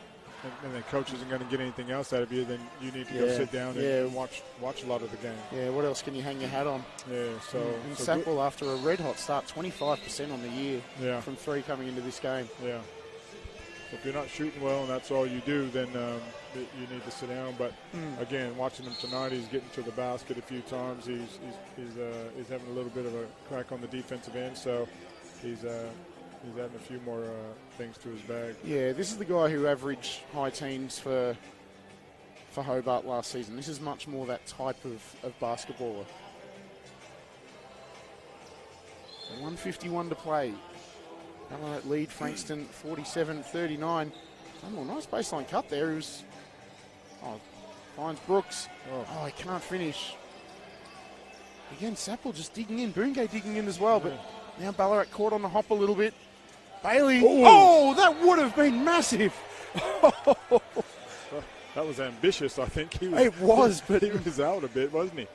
isn't going to get anything else out of you. Then you need to go sit down and watch a lot of the game. Yeah. What else can you hang your hat on? Yeah. And Sackville, after a red hot start, 25% on the year from three coming into this game. Yeah. If you're not shooting well and that's all you do, then you need to sit down. But again, watching him tonight, he's getting to the basket a few times. He's having a little bit of a crack on the defensive end, so he's adding a few more things to his bag. Yeah, this is the guy who averaged high teens for Hobart last season. This is much more that type of basketballer. 1:51 to play. Ballarat lead Frankston 47-39. Oh, nice baseline cut there. He was, finds Brooks. Oh, he can't finish. Again, Sapple just digging in. Boongay digging in as well, but now Ballarat caught on the hop a little bit. Bailey. Ooh. Oh, that would have been massive. That was ambitious, I think. It was, but he was out a bit, wasn't he?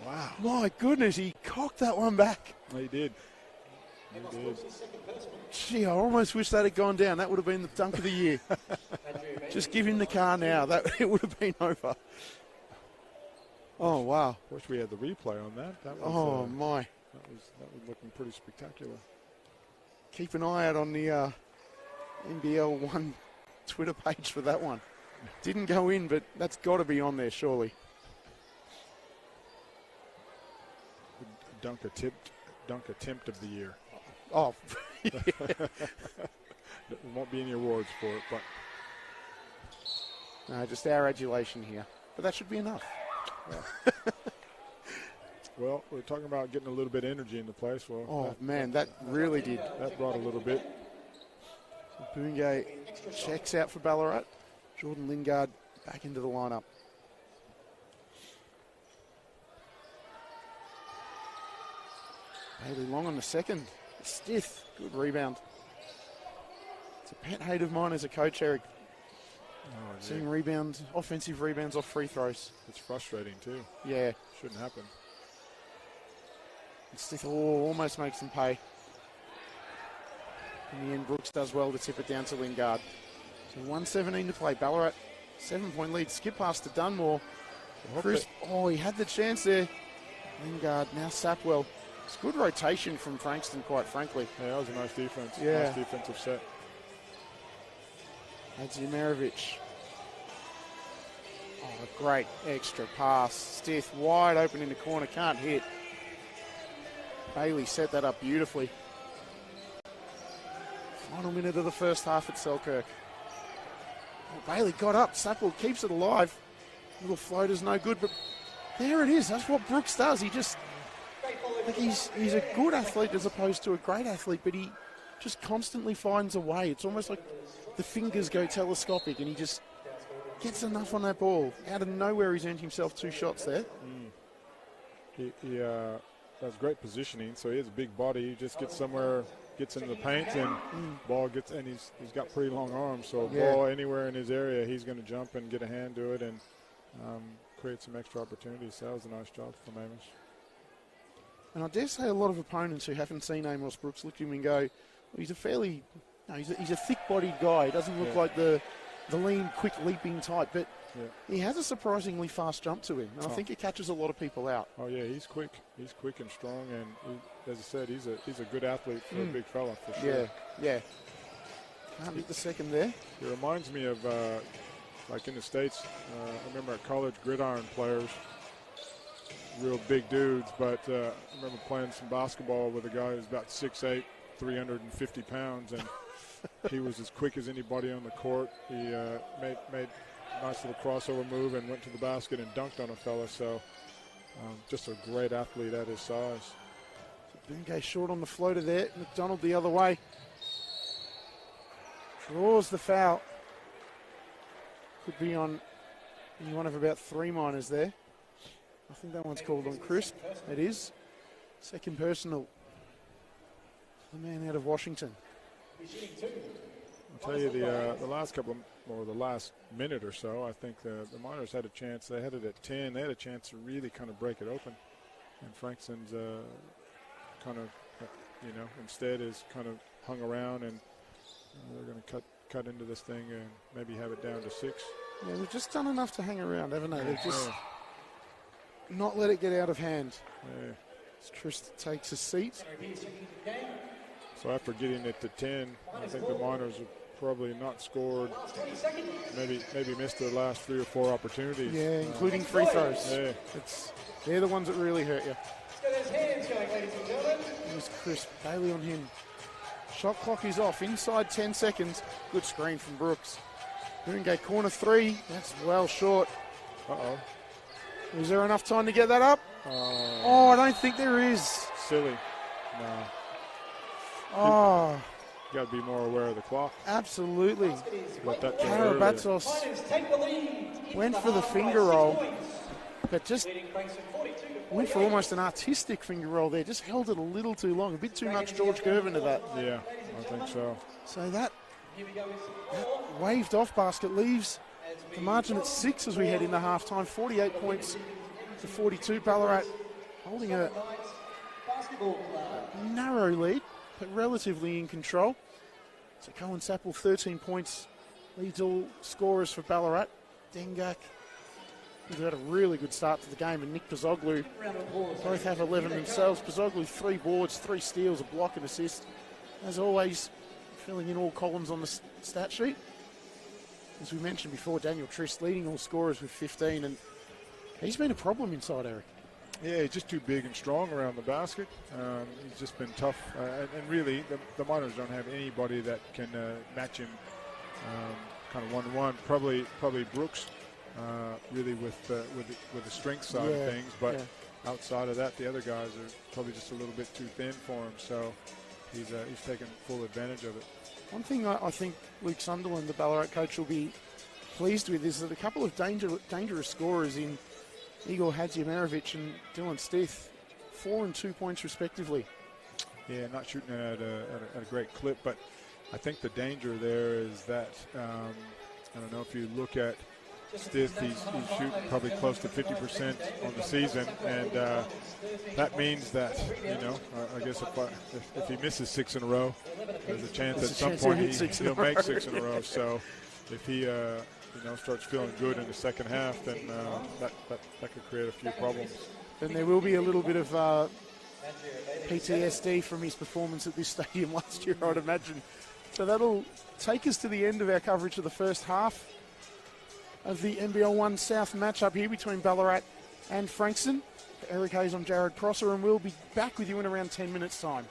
Wow. My goodness, he cocked that one back. He did. Gee, I almost wish that had gone down. That would have been the dunk of the year. Just give him the car now. It would have been over. Oh, wow. Wish we had the replay on that. That was, my. That was looking pretty spectacular. Keep an eye out on the NBL 1 Twitter page for that one. Didn't go in, but that's got to be on there, surely. Dunk attempt of the year. Oh, yeah. There won't be any awards for it, but no, just our adulation here. But that should be enough. Well, we're talking about getting a little bit of energy in the place. Well, that really did. That brought a little bit. Boongay checks out for Ballarat. Jordan Lingard back into the lineup. Bailey Long on the second. Stith, good rebound. It's a pet hate of mine as a coach, Eric. Seeing rebounds, offensive rebounds off free throws. It's frustrating too. Yeah. Shouldn't happen. And Stith almost makes them pay. In the end, Brooks does well to tip it down to Lingard. So 1:17 to play. Ballarat, 7-point lead. Skip pass to Dunmore. He had the chance there. Lingard, now Sapwell. It's good rotation from Frankston, quite frankly. Yeah, that was a nice defense. Yeah. Nice defensive set. Hadziumarovic. Oh, a great extra pass. Stith wide open in the corner, can't hit. Bailey set that up beautifully. Final minute of the first half at Selkirk. Oh, Bailey got up. Sapple keeps it alive. Little floater's no good, but there it is. That's what Brooks does. He just... he's a good athlete as opposed to a great athlete, but he just constantly finds a way. It's almost like the fingers go telescopic and he just gets enough on that ball. Out of nowhere, he's earned himself 2 shots there. He has great positioning, so he has a big body. He just gets somewhere, gets into the paint, and ball gets, and he's got pretty long arms, so ball anywhere in his area, he's going to jump and get a hand to it and create some extra opportunities. So that was a nice job from Amos. And I dare say a lot of opponents who haven't seen Amos Brooks look at him and go, well, he's a fairly, no, he's a thick-bodied guy. He doesn't look like the lean, quick, leaping type, but he has a surprisingly fast jump to him. And I think it catches a lot of people out. Oh, yeah, he's quick. He's quick and strong, and as I said, he's a good athlete for a big fella, for sure. Yeah. Can't hit the second there. It reminds me of, like in the States, I remember at college, gridiron players, real big dudes, but I remember playing some basketball with a guy who's about 6'8", 350 pounds, and he was as quick as anybody on the court. He made a nice little crossover move and went to the basket and dunked on a fella, so just a great athlete at his size. Bungay short on the floater there. McDonald the other way. Draws the foul. Could be on one of about 3 minors there. I think that one's called on Crisp. It is. Second personal. The man out of Washington. I'll tell you, the last the last minute or so, I think the Miners had a chance. They had it at 10. They had a chance to really kind of break it open. And Frankston's kind of, instead is kind of hung around, and they're going to cut into this thing and maybe have it down to 6. Yeah, they've just done enough to hang around, haven't they? They've just not let it get out of hand. Yeah. As Trist takes a seat. So after getting it to 10, I think the Miners have probably not scored, maybe missed their last 3 or 4 opportunities. Yeah, including free throws. Yeah. They're the ones that really hurt you. Let's get his hands going, ladies and gentlemen. Here's Crisp. Bailey on him. Shot clock is off. Inside 10 seconds. Good screen from Brooks. Moongate corner 3. That's well short. Uh-oh. Is there enough time to get that up? I don't think there is. Silly. No. Oh. You got to be more aware of the clock. Absolutely. Let that go earlier. Karabatos went for the finger roll, but just went for almost an artistic finger roll there. Just held it a little too long. A bit too much George Gervin to that. Yeah, I think so. So that waved off basket leaves the margin at 6 as we head into halftime. 48 points to 42. Ballarat holding a narrow lead, but relatively in control. So Cohen Sapple, 13 points, leads all scorers for Ballarat. Dengak, who's had a really good start to the game, and Nick Pazoglu both have 11 themselves. Pazoglu, 3 boards, 3 steals, a block and assist. As always, filling in all columns on the stat sheet. As we mentioned before, Daniel Trist leading all scorers with 15, and he's been a problem inside, Eric. Yeah, he's just too big and strong around the basket. He's just been tough. And really, the Miners don't have anybody that can match him kind of one-to-one. Probably Brooks, really with the strength side of things. But outside of that, the other guys are probably just a little bit too thin for him. So he's taken full advantage of it. One thing I think Luke Sunderland, the Ballarat coach, will be pleased with is that a couple of dangerous scorers in Igor Hadziemirovic and Dylan Stith, 4 and 2 points respectively. Yeah, not shooting at a great clip, but I think the danger there is that, I don't know, if you look at Stith, he's shooting probably close to 50% on the season, and that means that, I guess if he misses 6 in a row, there's a chance at some point he'll make 6 in a row. So if he starts feeling good in the second half, then that could create a few problems. Then there will be a little bit of PTSD from his performance at this stadium last year, I'd imagine. So that'll take us to the end of our coverage of the first half of the NBL 1 South matchup here between Ballarat and Frankston. For Eric Hayes, I'm Jared Prosser, and we'll be back with you in around 10 minutes' time.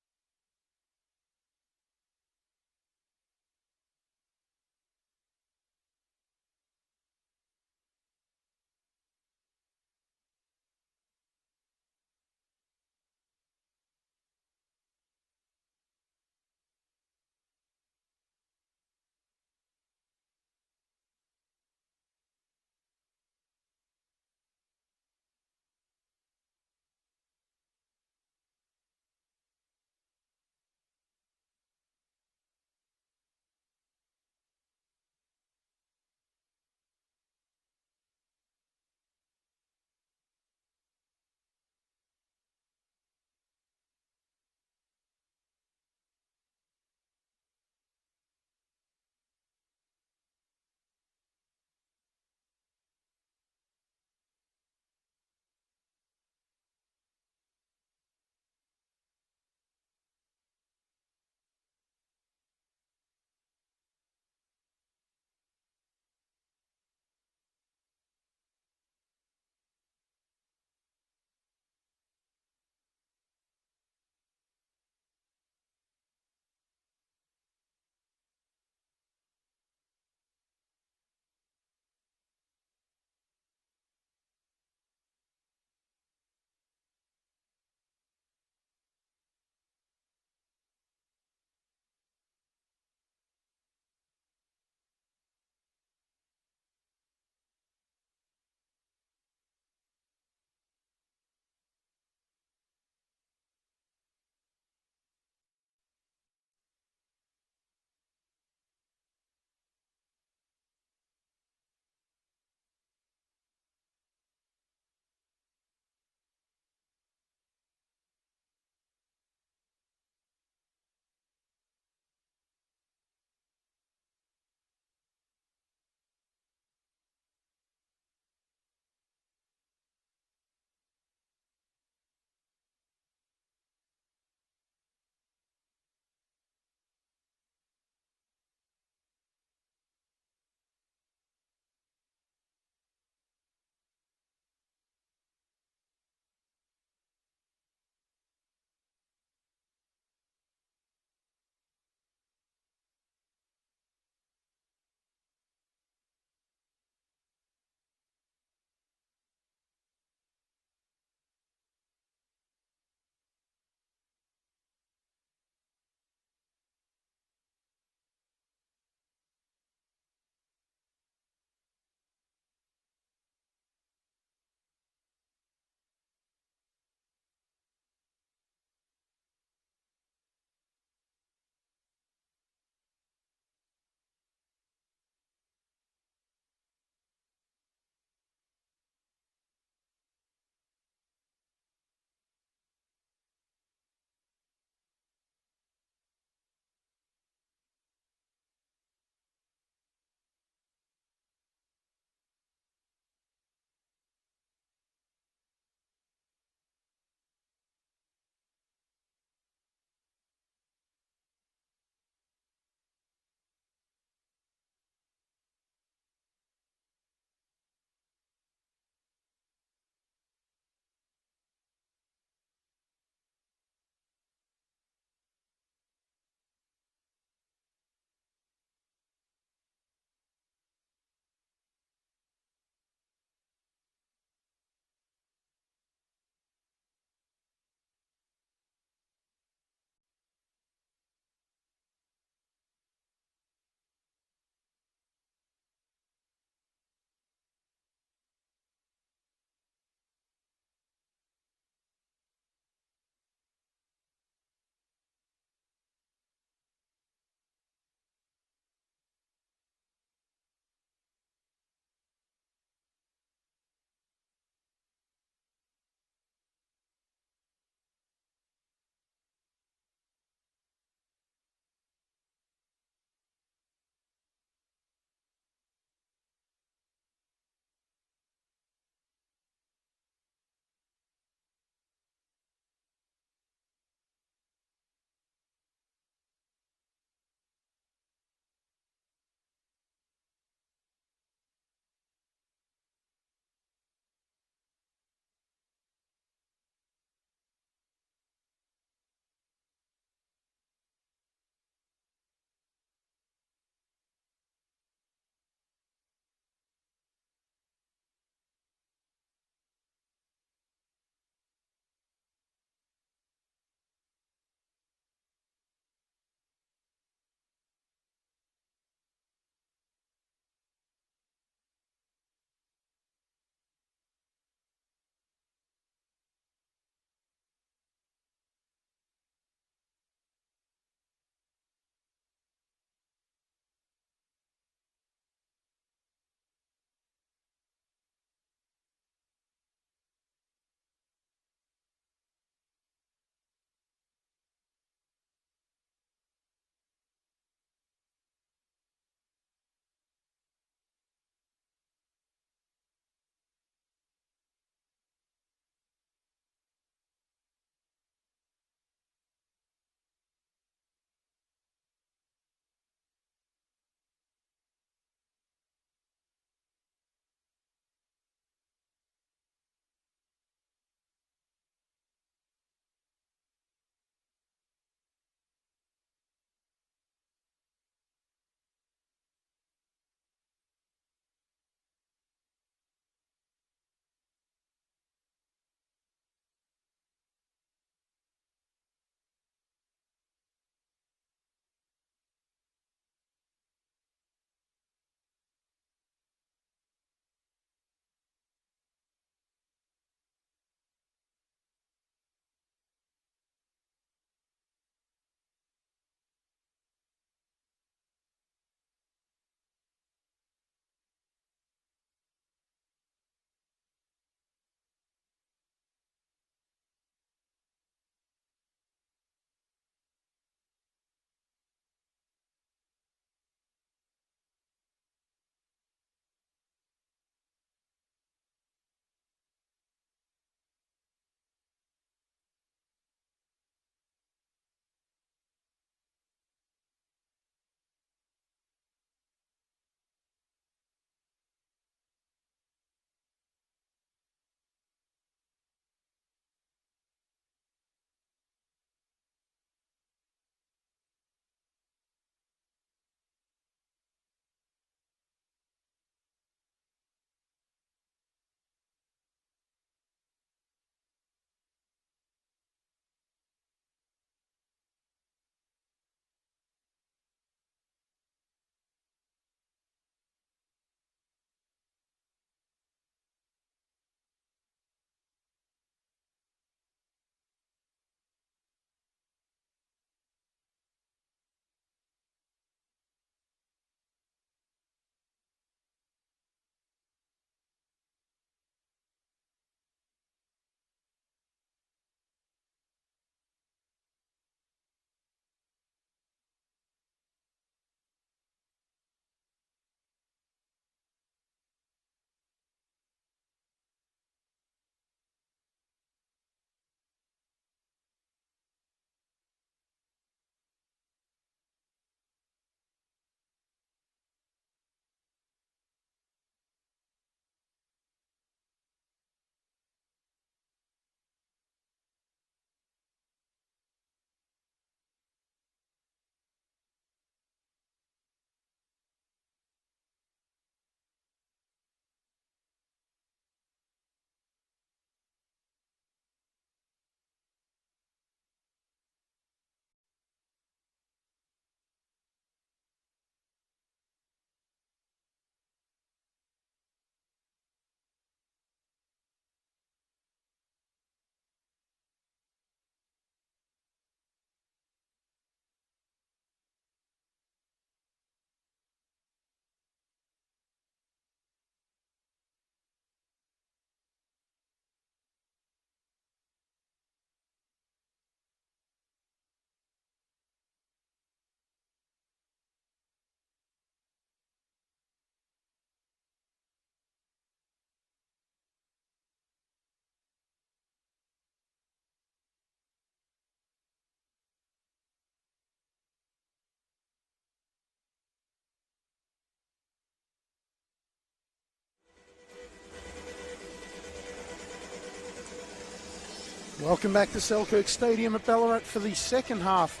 Welcome back to Selkirk Stadium at Ballarat for the second half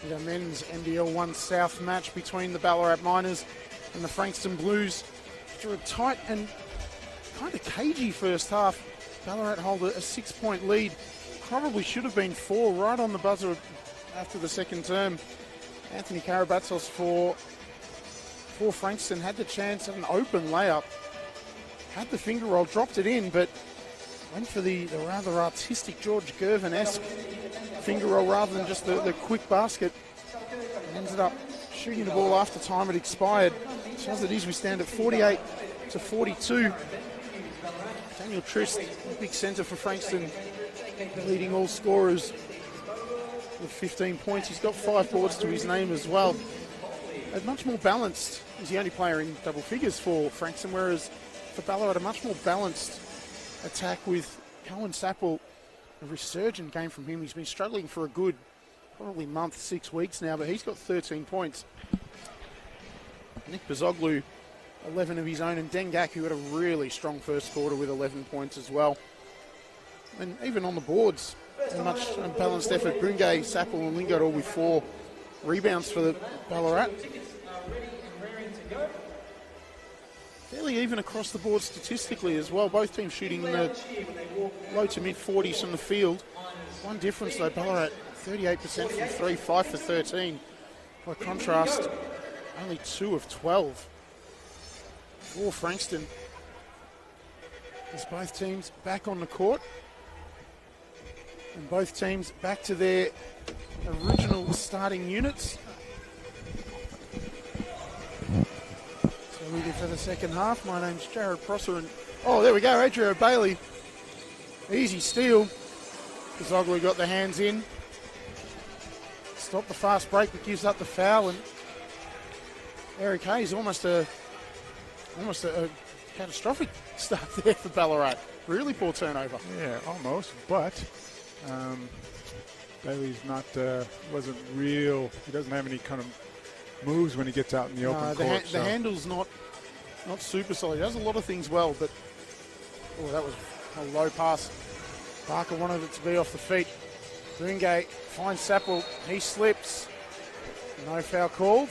of our men's NBL 1 South match between the Ballarat Miners and the Frankston Blues. After a tight and kind of cagey first half, Ballarat hold a 6-point lead. Probably should have been 4 right on the buzzer after the second term. Anthony Karabatsos for Frankston had the chance at an open layup. Had the finger roll, dropped it in, but went for the rather artistic George Gervin-esque finger roll rather than just the quick basket. And ended up shooting the ball after time had expired. So as it is, we stand at 48-42. Daniel Trist, big centre for Frankston, leading all scorers with 15 points. He's got 5 boards to his name as well. And much more balanced. He's the only player in double figures for Frankston, whereas for Ballarat, a much more balanced attack with Cohen Sapple. A resurgent game from him. He's been struggling for a good probably month, 6 weeks now, but he's got 13 points. Nick Bazoglu, 11 of his own, and Dengak, who had a really strong first quarter with 11 points as well. And even on the boards, a much unbalanced effort. Bungay, Sapple and Lingard all with 4 rebounds for the Ballarat. Fairly even across the board statistically as well. Both teams shooting in the low to mid 40s from the field. One difference though, Ballarat 38% from 3, 5 for 13. By contrast, only 2 of 12 for Frankston. As both teams back on the court. And both teams back to their original starting units. So leading for the second half. My name's Jared Prosser, and oh, there we go, Adrian Bailey. Easy steal. Zoglu got the hands in. Stopped the fast break, but gives up the foul, and Eric Hayes almost a catastrophic start there for Ballarat. Really poor turnover. Yeah, almost, but Bailey's not, wasn't real. He doesn't have any kind of moves when he gets out in the open court. The handle's not super solid. He does a lot of things well, but that was a low pass. Barker wanted it to be off the feet. Bungay finds Sapple. He slips. No foul called.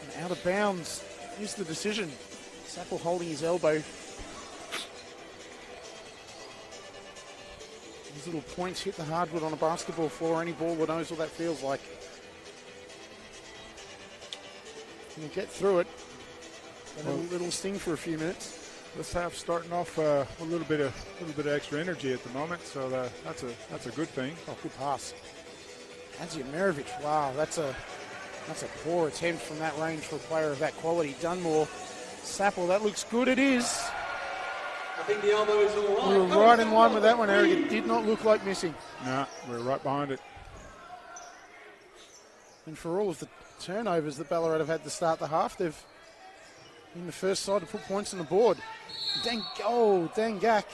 And out of bounds is the decision. Sapple holding his elbow. These little points hit the hardwood on a basketball floor. Any baller knows what that feels like. You'll get through it. And a little sting for a few minutes. This half starting off a little bit of extra energy at the moment, so that's a good thing. Oh, good pass. Hadzi Merovic, wow, that's a poor attempt from that range for a player of that quality. Dunmore, Sapple, that looks good. It is. I think the elbow is all right. We were right in line with that one, Eric. It did not look like missing. No, we're right behind it. And for all of the turnovers that Ballarat have had to start the half, they've been the first side to put points on the board. Dengak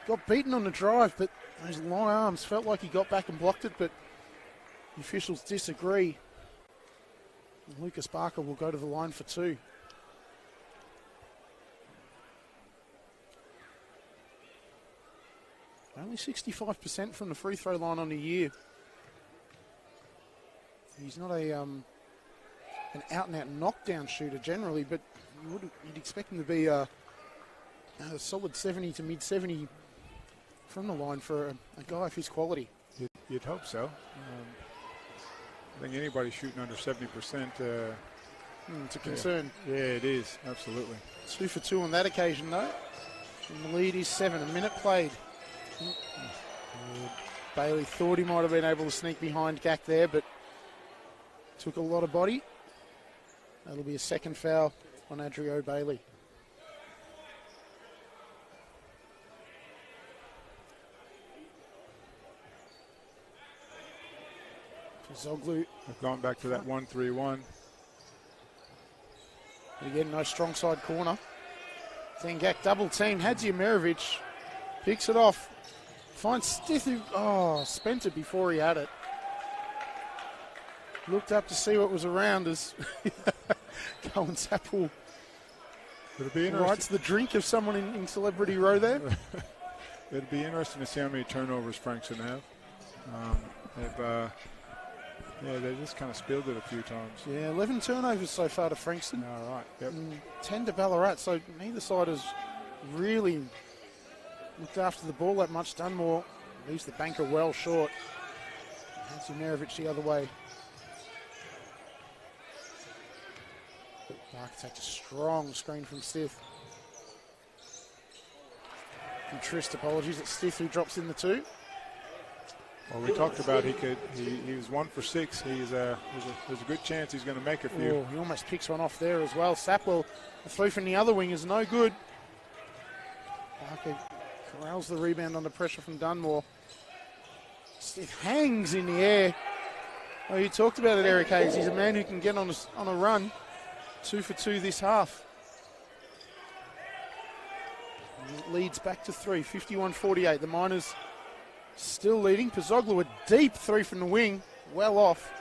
got beaten on the drive, but those long arms felt like he got back and blocked it, but the officials disagree. And Lucas Barker will go to the line for 2. Only 65% from the free throw line on the year. He's not an out-and-out knockdown shooter generally, but you'd expect him to be a solid 70 to mid-70 from the line for a guy of his quality. You'd hope so. I think anybody shooting under 70%. It's a concern. Yeah, it is. Absolutely. 2 for 2 on that occasion, though. And the lead is 7. A minute played. Bailey thought he might have been able to sneak behind Gak there, but took a lot of body. That'll be a second foul on Adrio Bailey. Zoglu. I've gone back to that 1-3-1. Again, no strong side corner. Dengak double team. Hadzi Merovic picks it off. Finds Stithu. Oh, spent it before he had it. Looked up to see what was around as Cohen Sapple Would it be writes the drink of someone in Celebrity Row there. it'll be interesting to see how many turnovers Frankston have. They just kind of spilled it a few times. Yeah, 11 turnovers so far to Frankston. All right. Yep. 10 to Ballarat, so neither side has really looked after the ball that much. Dunmore leaves the banker well short. Zumerovic the other way. Barker takes a strong screen from Stith. From Trist, apologies. It's Stith who drops in the 2. Well, we talked about he was 1 for 6. There's a good chance he's going to make a few. Oh, he almost picks one off there as well. Sapwell, the 3 from the other wing is no good. Barker corrals the rebound under pressure from Dunmore. Stith hangs in the air. Oh, you talked about it, Eric Hayes. He's a man who can get on a run. 2 for 2 this half. And leads back to 3, 51-48. The Miners still leading. Pozzoglu a deep 3 from the wing. Well off.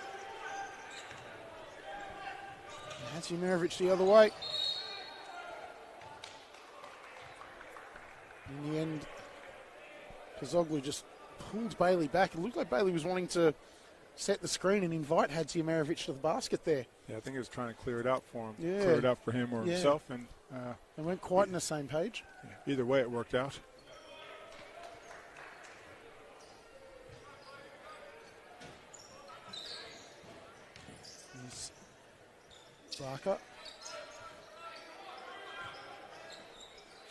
That's Zumerovic the other way. In the end, Pozzoglu just pulled Bailey back. It looked like Bailey was wanting to set the screen and invite Hadziumerovic to the basket there. Yeah, I think he was trying to clear it out for him. Yeah. Clear it out for him or himself. And they weren't quite on the same page. Yeah, either way, it worked out. Here's Barker.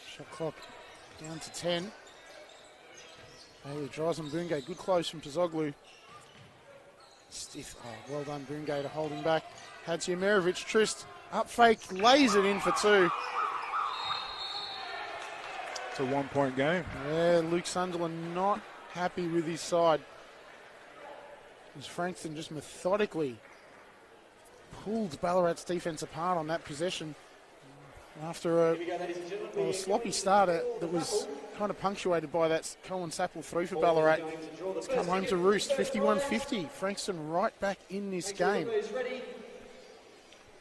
Shot clock down to 10. Bailey drives on Bungay. Good close from Pozzoglu. Stiff. Oh, well done, Bungay, to hold him back. Hadziumerovic, Trist, up fake, lays it in for 2. It's a 1-point game. Yeah, Luke Sunderland not happy with his side. As Frankston just methodically pulled Ballarat's defence apart on that possession after a sloppy start that was kind of punctuated by that Cohen Sapple 3 for Ballarat. It's come home to roost, 51-50. Frankston right back in this game.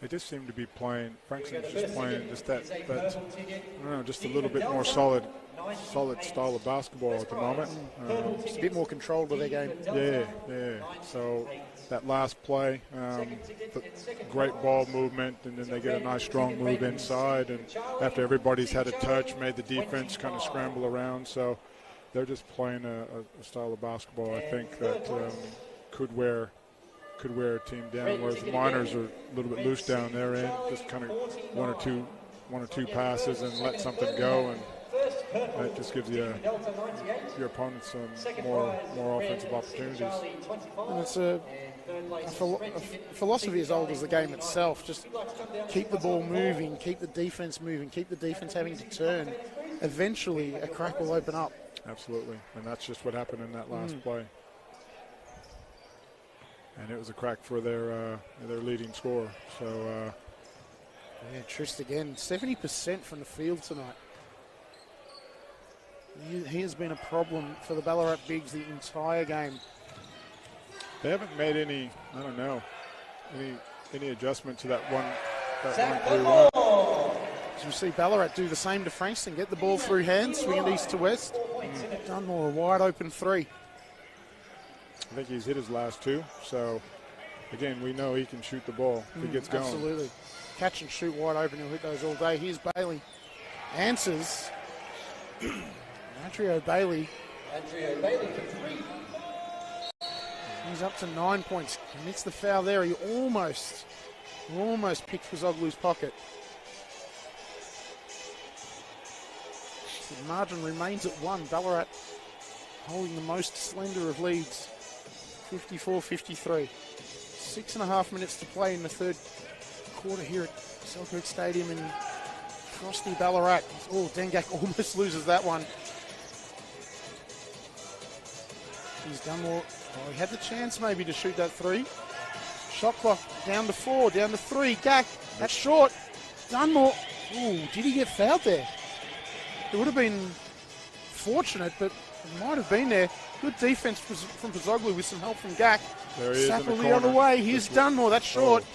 They just seem to be playing, Frankston's just playing just that I don't know, just a little bit more solid style of basketball at the moment. Just a bit more controlled with their game. Yeah. So that last play, great ball movement, and then they get a nice strong move inside. And after everybody's had a touch, made the defense kind of scramble around. So they're just playing a style of basketball, I think, that could wear a team down. Whereas the Miners are a little bit loose down their end, just kind of one or two passes and let something go, and that just gives your opponents some more offensive opportunities. And it's a philosophy as old as the game itself. Just keep the ball moving, keep the defense moving, keep the defense having to turn. Eventually, a crack will open up. Absolutely, and that's just what happened in that last play. And it was a crack for their leading scorer. So Trist again, 70% from the field tonight. He has been a problem for the Ballarat Bigs the entire game. They haven't made any adjustment to that one. That 1-3-1. As we see Ballarat do the same to Frankston, get the ball through hands, swing it east to west. Dunmore a wide open 3. I think he's hit his last 2. So again, we know he can shoot the ball if he gets going. Absolutely. Catch and shoot wide open. He'll hit those all day. Here's Bailey. Answers. Andrea Bailey for 3. He's up to 9 points. Commits the foul there. He almost picked Pozzoglu's pocket. The margin remains at 1. Ballarat holding the most slender of leads. 54-53. 6.5 minutes to play in the third quarter here at Selkirk Stadium in frosty Ballarat. Oh, Dengak almost loses that one. He's done more. Oh, he had the chance maybe to shoot that 3. Shot clock down to 4, down to 3. Gak, that's short. Dunmore. Ooh, did he get fouled there? It would have been fortunate, but it might have been there. Good defense from Pozzoglu with some help from Gak. There he is in the the other way. Here's Dunmore. That's short. Oh.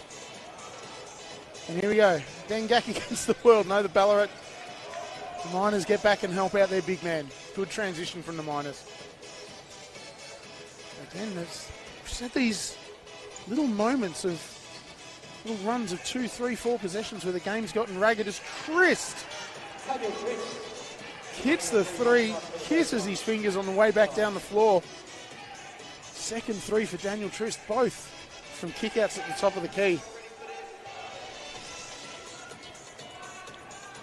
And here we go. Dengak against the world. No, the Ballarat Miners get back and help out their big man. Good transition from the Miners. Again, we've had these little moments of little runs of 2, 3, 4 possessions where the game's gotten ragged as Trist hits the three, kisses his fingers on the way back down the floor. Second three for Daniel Trist, both from kickouts at the top of the key.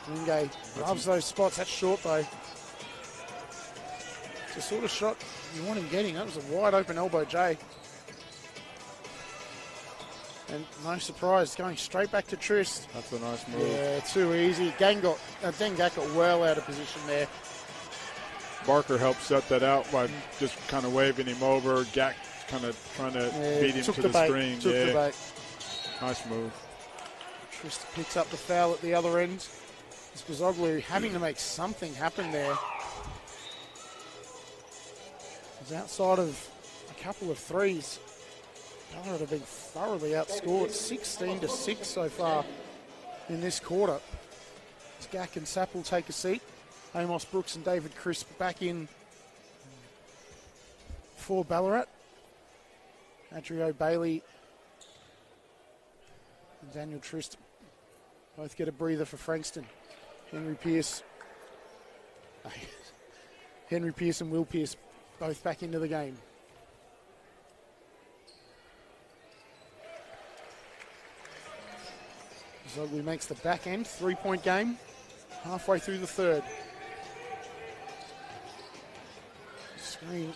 Wingate loves those spots. That's short though. It's the sort of shot you want him getting. That was a wide open elbow J. And no surprise, going straight back to Trist. That's a nice move. Yeah, too easy. Dengat got well out of position there. Barker helped set that out by just kind of waving him over. Gak kind of trying to beat him to the screen. Took the bait. Nice move. Trist picks up the foul at the other end. Spazoglu having to make something happen there. He's outside of a couple of threes. Ballarat have been thoroughly outscored, 16-6 so far in this quarter. As Gak and Sapple take a seat. Amos Brooks and David Crisp back in for Ballarat. Adrio Bailey and Daniel Trist both get a breather for Frankston. Henry Pearce and Will Pearce both back into the game. Zoglu makes the back end, 3-point game, halfway through the third. Screen,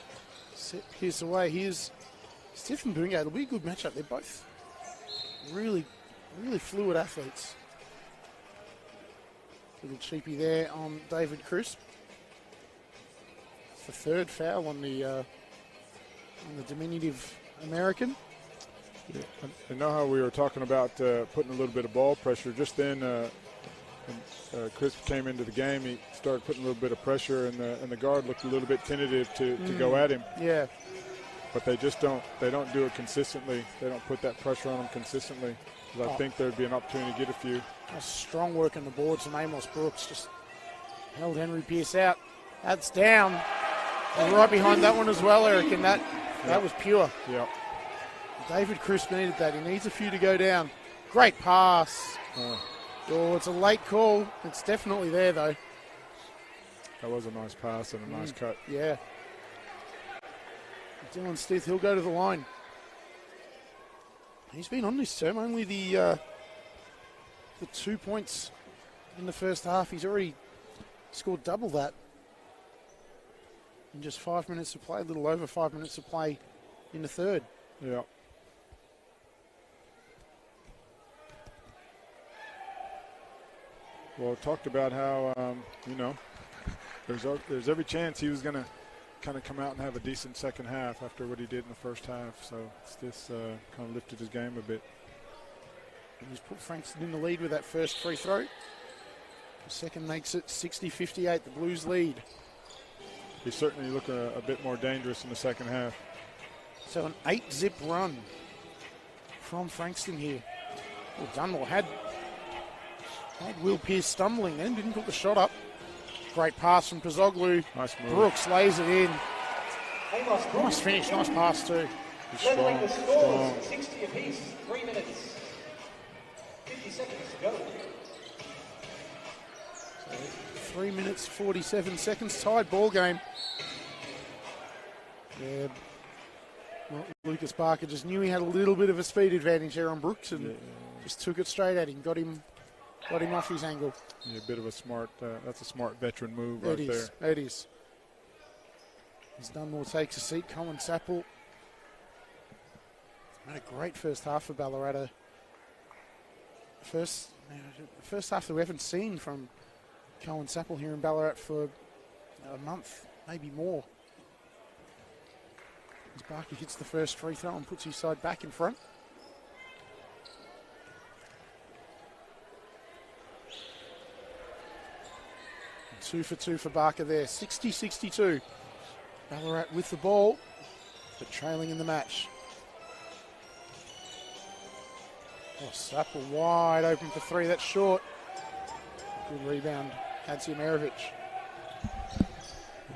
set Pearce away. Here's Stephen Boongate. It'll be a good matchup. They're both really fluid athletes. Little cheapy there on David Crisp. It's the third foul on the diminutive American. Yeah. I know how we were talking about putting a little bit of ball pressure. Just then, when Crisp came into the game, he started putting a little bit of pressure, and the guard looked a little bit tentative to go at him. Yeah. But they just don't do it consistently. They don't put that pressure on him consistently. I think there'd be an opportunity to get a few. A strong work on the boards from Amos Brooks. Just held Henry Pearce out. That's down. And right behind that one as well, Eric, and that was pure. Yep. David Crisp needed that. He needs a few to go down. Great pass. Oh, it's a late call. It's definitely there, though. That was a nice pass and a nice cut. Yeah. Dylan Stith, he'll go to the line. He's been on this term. Only the 2 points in the first half. He's already scored double that in just 5 minutes of play. A little over 5 minutes of play in the third. Yeah. Well, talked about how, there's every chance he was going to kind of come out and have a decent second half after what he did in the first half. So this kind of lifted his game a bit. And he's put Frankston in the lead with that first free throw. The second makes it 60-58, the Blues lead. He's certainly looking a bit more dangerous in the second half. So an 8-zip run from Frankston here. Well, Dunmore had Will Pearce stumbling then, didn't put the shot up. Great pass from Pazoglu. Nice move. Brooks lays it in. Nice finish, nice pass too. He's strong. 60 apiece, 3 minutes. 50 seconds to go. 3 minutes, 47 seconds, tied ball game. Yeah. Well, Lucas Barker just knew he had a little bit of a speed advantage there on Brooks and just took it straight at him, got him off his angle. Yeah, a bit of a smart, that's a smart veteran move right there. It is. As Dunmore takes a seat, Colin Sapple had a great first half for Ballarat. First half that we haven't seen from Colin Sapple here in Ballarat for a month, maybe more. As Barker hits the first free throw and puts his side back in front. And 2 for 2 for Barker there, 60-62. Ballarat with the ball, but trailing in the match. Oh, Sapple wide open for three, that's short. Good rebound, Hadzi Merovich.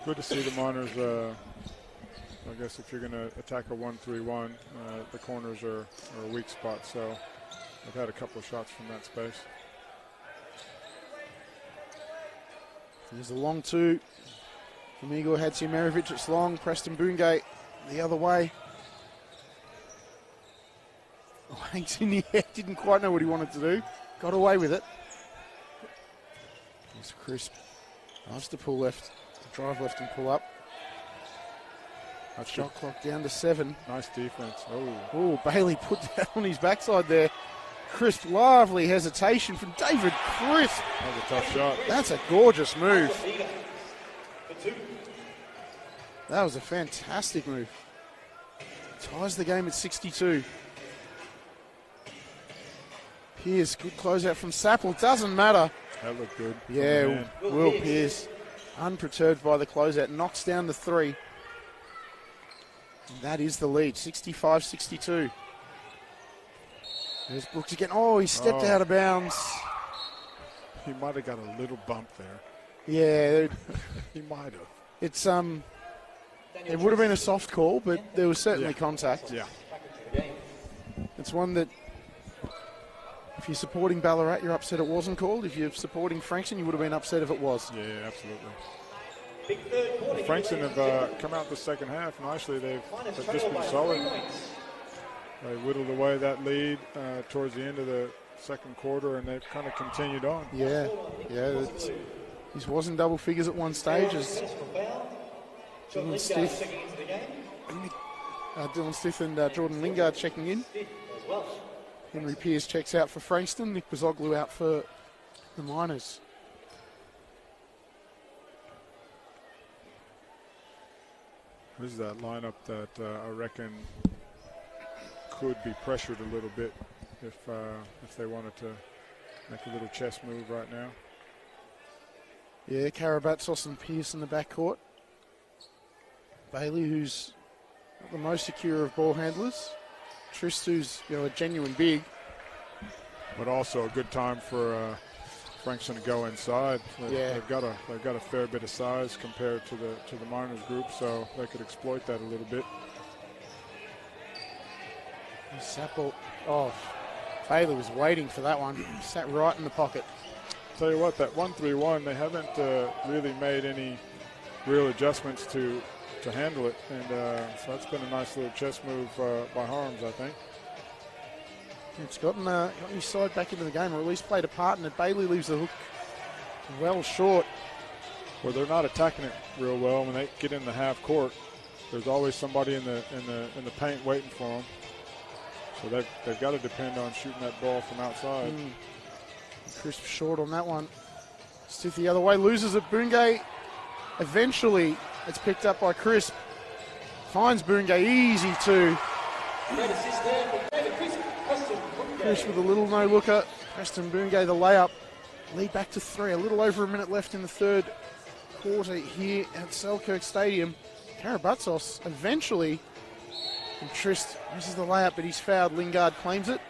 good to see the Miners. I guess if you're going to attack a 1-3-1, the corners are a weak spot. So I've had a couple of shots from that space. There's a long two from Igor Hadzimerovic. It's long. Preston Bungay the other way. Oh, hangs in the air. Didn't quite know what he wanted to do. Got away with it. Here's Crisp. Loves to pull left. Drive left and pull up. Shot clock down to 7. Nice defense. Oh, Bailey put that on his backside there. Crisp, lovely hesitation from David Crisp. That was a tough shot. That's a gorgeous move. That was a fantastic move. Ties the game at 62. Pearce, good closeout from Sapple. Doesn't matter. That looked good. Yeah, Will Pearce, unperturbed by the closeout, knocks down the 3. And that is the lead, 65-62. There's Brooks again. Oh, he stepped out of bounds. He might have got a little bump there. Yeah. He might have. It's it would have been a soft call, but there was certainly contact. Yeah. It's one that if you're supporting Ballarat, you're upset it wasn't called. If you're supporting Frankston, you would have been upset if it was. Yeah, absolutely. Well, Frankston have come out the second half nicely. They've just been solid. They whittled away that lead towards the end of the second quarter, and they've kind of continued on. Yeah. He was in double figures at one stage as Dylan Stith and Jordan Lingard checking in. Henry Pearce checks out for Frankston. Nick Bazoglu out for the Miners. This is that lineup that I reckon could be pressured a little bit if they wanted to make a little chess move right now. Yeah, Karabatsos and Pearce in the backcourt. Bailey, who's not the most secure of ball handlers. Trist, who's a genuine big. But also a good time for Frankston to go inside. They've got a fair bit of size compared to the Miners group, so they could exploit that a little bit. Sapple. Oh, Bailey was waiting for that one. Sat right in the pocket. Tell you what, that 1-3-1, they haven't really made any real adjustments to handle it, and so that's been a nice little chess move by Harms, I think. It's gotten his side back into the game, or at least played a part in it. Bailey leaves the hook well short. Well, they're not attacking it real well. When they get in the half court, there's always somebody in the paint waiting for them. So they've got to depend on shooting that ball from outside. Crisp short on that one. Stiff the other way, loses it. Bungay eventually it's picked up by Crisp. Finds Bungay, easy two. Crisp with a little no-looker. Preston Bungay the layup. Lead back to 3. A little over a minute left in the third quarter here at Selkirk Stadium. Karabatsos eventually, and Trist misses the layup, but he's fouled. Lingard claims it.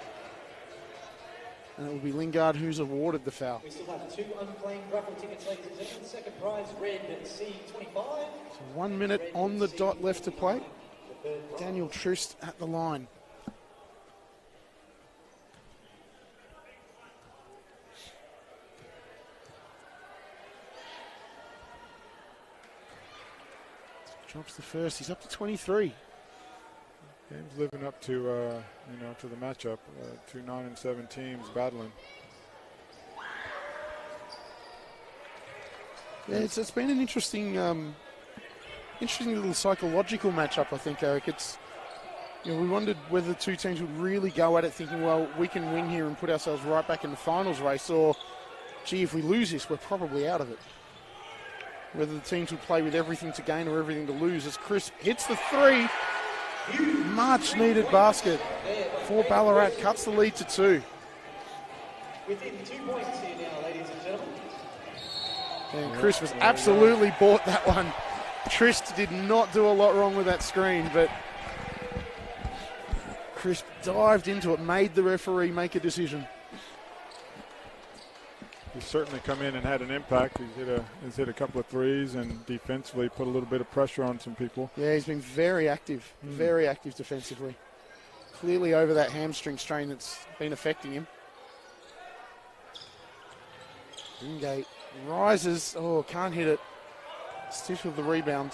And it will be Lingard who's awarded the foul. We still have 2 unclaimed raffle tickets, ladies and gentlemen. Second prize, red C25. So 1 minute on the dot left to play. Daniel Trist at the line. Drops the first. He's up to 23. Game's living up to to the matchup. 2 9-7 teams battling. Yeah, it's been an interesting little psychological matchup, I think, Eric. It's we wondered whether the two teams would really go at it, thinking, well, we can win here and put ourselves right back in the finals race, or, gee, if we lose this, we're probably out of it. Whether the teams would play with everything to gain or everything to lose, as Crisp hits the 3. Much needed basket for Ballarat, cuts the lead to 2. Within 2 points here now, ladies and gentlemen. And Crisp has absolutely bought that one. Trist did not do a lot wrong with that screen, but Crisp dived into it, made the referee make a decision. he's certainly come in and had an impact. He's hit a couple of threes and defensively put a little bit of pressure on some people. Yeah, he's been very active defensively. Clearly over that hamstring strain that's been affecting him. Wingate rises. Oh, can't hit it. Stiff with the rebound.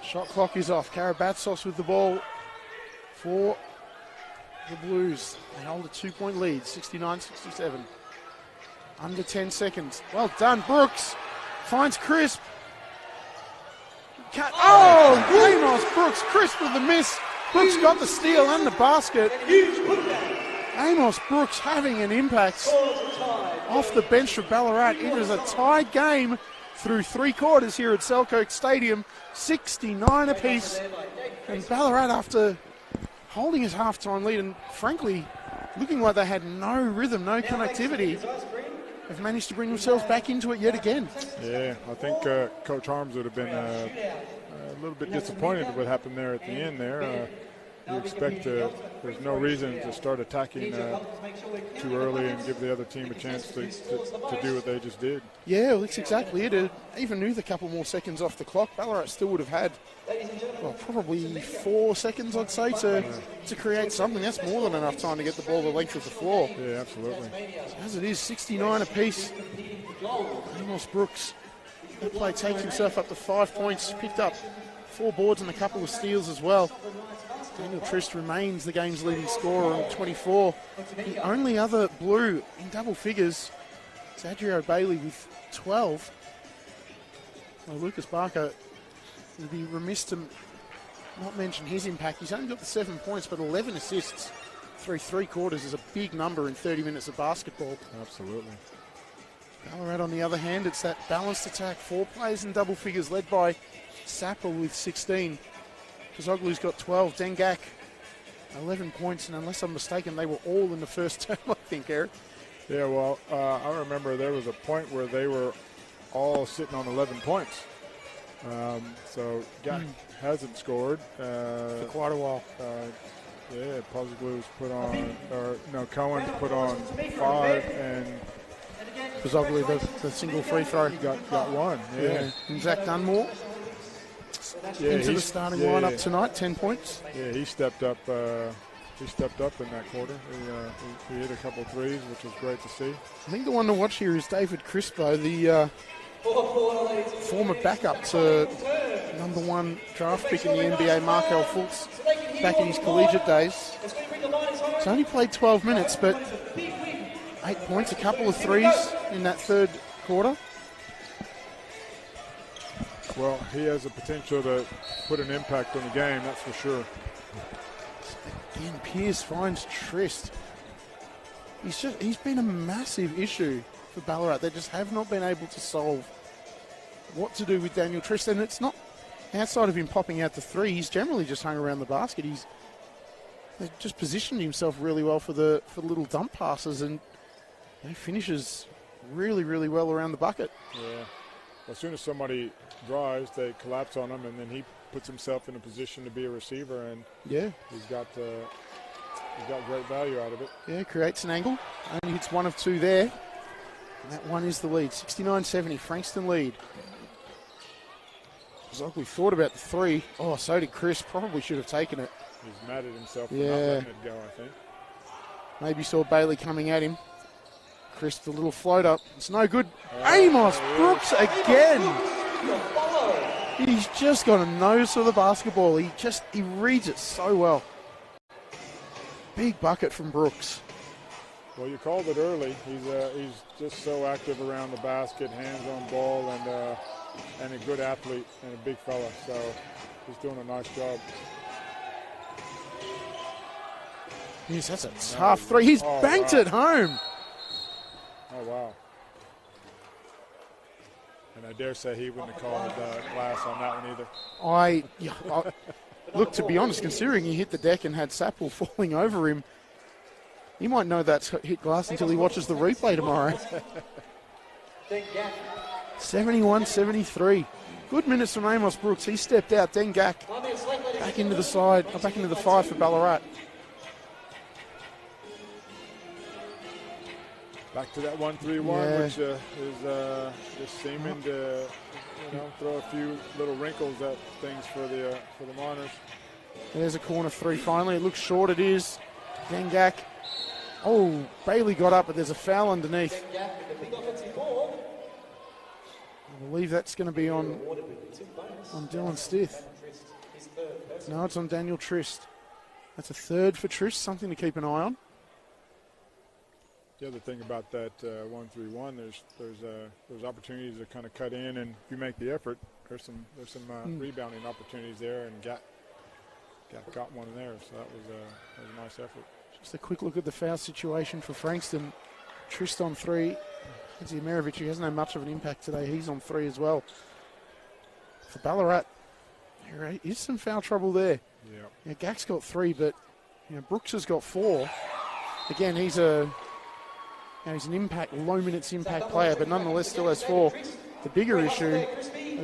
Shot clock is off. Karabatsos with the ball for the Blues. They hold a 2-point lead, 69-67. Under 10 seconds. Well done, Brooks. Finds Crisp. Amos Brooks. Crisp with the miss. Brooks got the steal and the basket. Amos Brooks having an impact off the bench for Ballarat. It is a tied game through 3 quarters here at Selkirk Stadium. 69 apiece. And Ballarat, after holding his halftime lead and frankly looking like they had no rhythm, no connectivity, have managed to bring themselves back into it yet again. Yeah, I think Coach Harms would have been a little bit disappointed with what happened there at the end there. You expect there's no reason to start attacking too early and give the other team a chance to do what they just did. Yeah, well, that's exactly it. Even with a couple more seconds off the clock, Ballarat still would have had probably 4 seconds, I'd say, to create something. That's more than enough time to get the ball the length of the floor. Yeah, absolutely. As it is, 69 apiece. Amos Brooks, that play takes himself up to 5 points, picked up 4 boards and a couple of steals as well. Daniel Trist remains the game's leading scorer on 24. The only other Blue in double figures is Adrio Bailey with 12. Well, Lucas Barker would be remiss to not mention his impact. He's only got the 7 points, but 11 assists through 3 quarters is a big number in 30 minutes of basketball. Absolutely. Ballarat, on the other hand, it's that balanced attack. 4 players in double figures, led by Sapper with 16. Kazoglu's got 12. Dengak, 11 points, and unless I'm mistaken, they were all in the first term, I think, Eric. Yeah, well, I remember there was a point where they were all sitting on 11 points. So Gak hasn't scored. For quite a while. Yeah, Pozoglu's put on, Cohen's put on 5, and Kazoglu, the single free throw. Got 1, yeah. And Zach Dunmore. Into the starting lineup tonight, 10 points. Yeah, he stepped up. He stepped up in that quarter. He hit a couple of threes, which was great to see. I think the one to watch here is David Crispo, the former backup to number 1 draft pick in the NBA, Markel Fultz, back in his collegiate days. He's only played 12 minutes, but 8 points, a couple of threes in that third quarter. Well, he has the potential to put an impact on the game, that's for sure. Again, Pierce finds Trist. He's been a massive issue for Ballarat. They just have not been able to solve what to do with Daniel Trist. And it's not outside of him popping out the 3. He's generally just hung around the basket. He's just positioned himself really well for the little dump passes, and he finishes really, really well around the bucket. Yeah. As soon as somebody drives, they collapse on him, and then he puts himself in a position to be a receiver, and he's got great value out of it. Yeah, creates an angle. Only hits 1 of 2 there. And that one is the lead. 69-70, Frankston lead. Zoglu thought about the 3. Oh, so did Chris. Probably should have taken it. He's mad at himself for not letting it go, I think. Maybe saw Bailey coming at him. Chris, the little floater. It's no good. Amos Brooks again. He's just got a nose for the basketball. He reads it so well. Big bucket from Brooks. Well, you called it early. He's just so active around the basket, hands on ball, and a good athlete and a big fella. So he's doing a nice job. Yes, that's a tough 3. He's banked it home. Oh, wow. And I dare say he wouldn't have called glass on that one either. Look, to be honest, considering he hit the deck and had Sapple falling over him, he might know that's hit glass until he watches the replay tomorrow. 71-73. Good minutes from Amos Brooks. He stepped out. Dengak back into the 5 for Ballarat. Back to that 1-3-1, Yeah. which is just seeming to, throw a few little wrinkles at things for the Miners. There's a corner three finally. It looks short, it is. Gangak. Oh, Bailey got up, but there's a foul underneath. I believe that's going to be on Dylan Stith. No, it's on Daniel Trist. That's a third for Trist, something to keep an eye on. The other thing about that 1-3-1, there's opportunities to kind of cut in, and if you make the effort, there's some rebounding opportunities there, and got one in there, so that was a nice effort. Just a quick look at the foul situation for Frankston. Trist on three. Ziemirovic, he hasn't had much of an impact today. He's on three as well. For Ballarat, there is some foul trouble there. Yeah, Gak's got three, but Brooks has got four. Again, he's an impact, low minutes impact player, but nonetheless still has four. The bigger issue,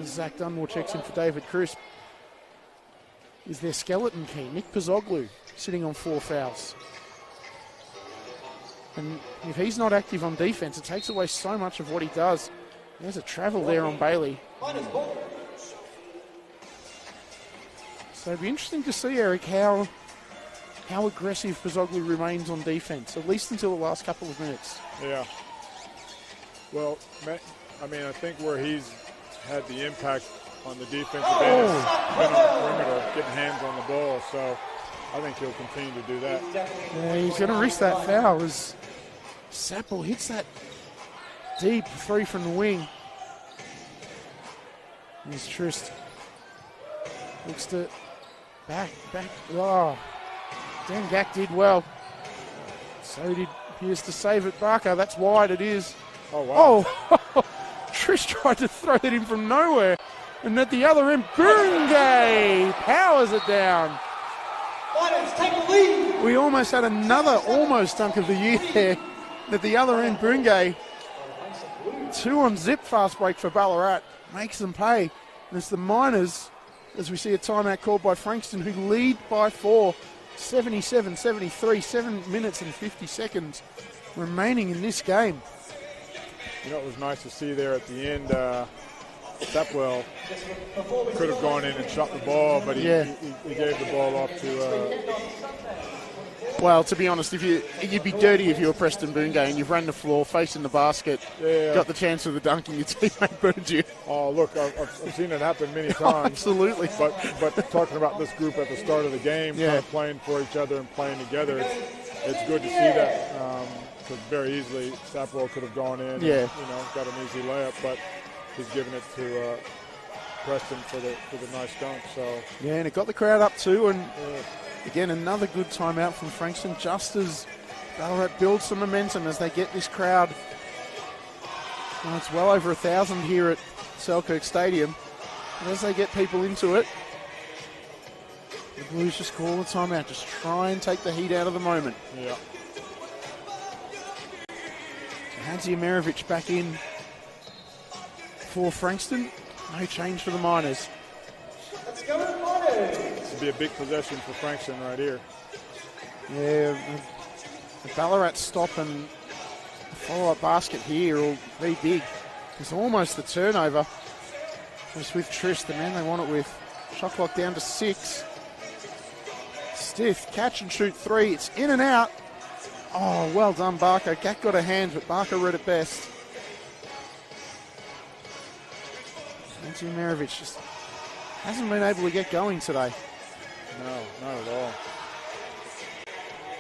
as Zach Dunmore checks in for David Crisp, is their skeleton key, Nick Pozzoglu, sitting on 4 fouls. And if he's not active on defence, it takes away so much of what he does. There's a travel there on Bailey. So it'd be interesting to see, Eric, how aggressive Pozzoglu remains on defence, at least until the last couple of minutes. Yeah. Well, I mean, I think where he's had the impact on the defensive end has been on the perimeter, getting hands on the ball, so I think he'll continue to do that. Yeah, he's going to risk that foul as Sapple hits that deep three from the wing. Here's Trist. Looks to back. Oh, Dan Gak did well. So did Pierce to save it. Barker, that's wide, it is. Oh, wow. Oh, Trist tried to throw that in from nowhere. And at the other end, Bungay powers it down. Take the lead. We almost had another almost dunk of the year there. At the other end, Bungay. 2 on zip fast break for Ballarat. Makes them pay. And it's the Miners, as we see a timeout called by Frankston, who lead by 4. 77-73, 7 minutes and 50 seconds remaining in this game. It was nice to see there at the end. Stepwell could have gone in and shot the ball, but he gave the ball off to... Well, to be honest, you'd be dirty if you were Preston Bungay and you've run the floor, facing the basket, got the chance of the dunk and your teammate burned you. Oh, look, I've seen it happen many times. Absolutely. But talking about this group at the start of the game, kind of playing for each other and playing together, it's good to see that. Because very easily, Stepwell could have gone in and, got an easy layup, but he's giving it to Preston for the nice dunk. So and it got the crowd up too. And again, another good timeout from Frankston, just as Ballarat builds some momentum as they get this crowd. Well, it's well over 1,000 here at Selkirk Stadium. And as they get people into it, the Blues just call the timeout, just try and take the heat out of the moment. Yeah. Ziemirovic back in for Frankston. No change for the Miners. Let's go to the Miners. This will be a big possession for Frankston right here. Yeah, the Ballarat stop and follow-up basket here will be big. It's almost the turnover. Just with Trist, the man they want it with. Shot clock down to 6. Stiff, catch and shoot 3. It's in and out. Oh, well done, Barker. Gak got a hand, but Barker read it best. Ziemirovic just hasn't been able to get going today. No, not at all.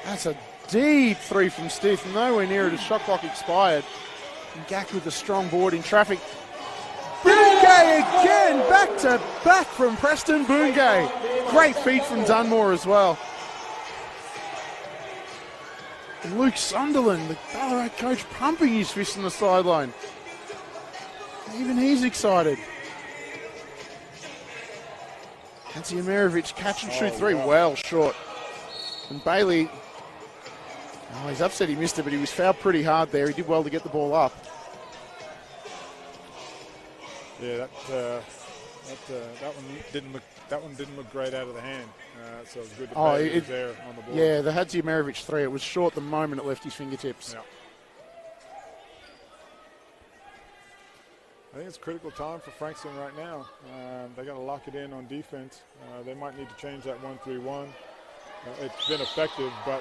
That's a deep 3 from Stiff. Nowhere near it as shot clock expired. And Gak with a strong board in traffic. Bungay again, back to back from Preston Bungay. Great feed from Dunmore as well. And Luke Sunderland, the Ballarat coach, pumping his fist on the sideline. Even he's excited. And Ziemirovic catch and shoot 3, well short. And Bailey, he's upset he missed it, but he was fouled pretty hard there. He did well to get the ball up. Yeah, that one didn't look great out of the hand. So it was good to play. It was there on the board. Yeah, the Ziemirovic 3. It was short the moment it left his fingertips. Yeah. I think it's a critical time for Frankston right now. They got to lock it in on defense. They might need to change that 1-3-1. It's been effective, but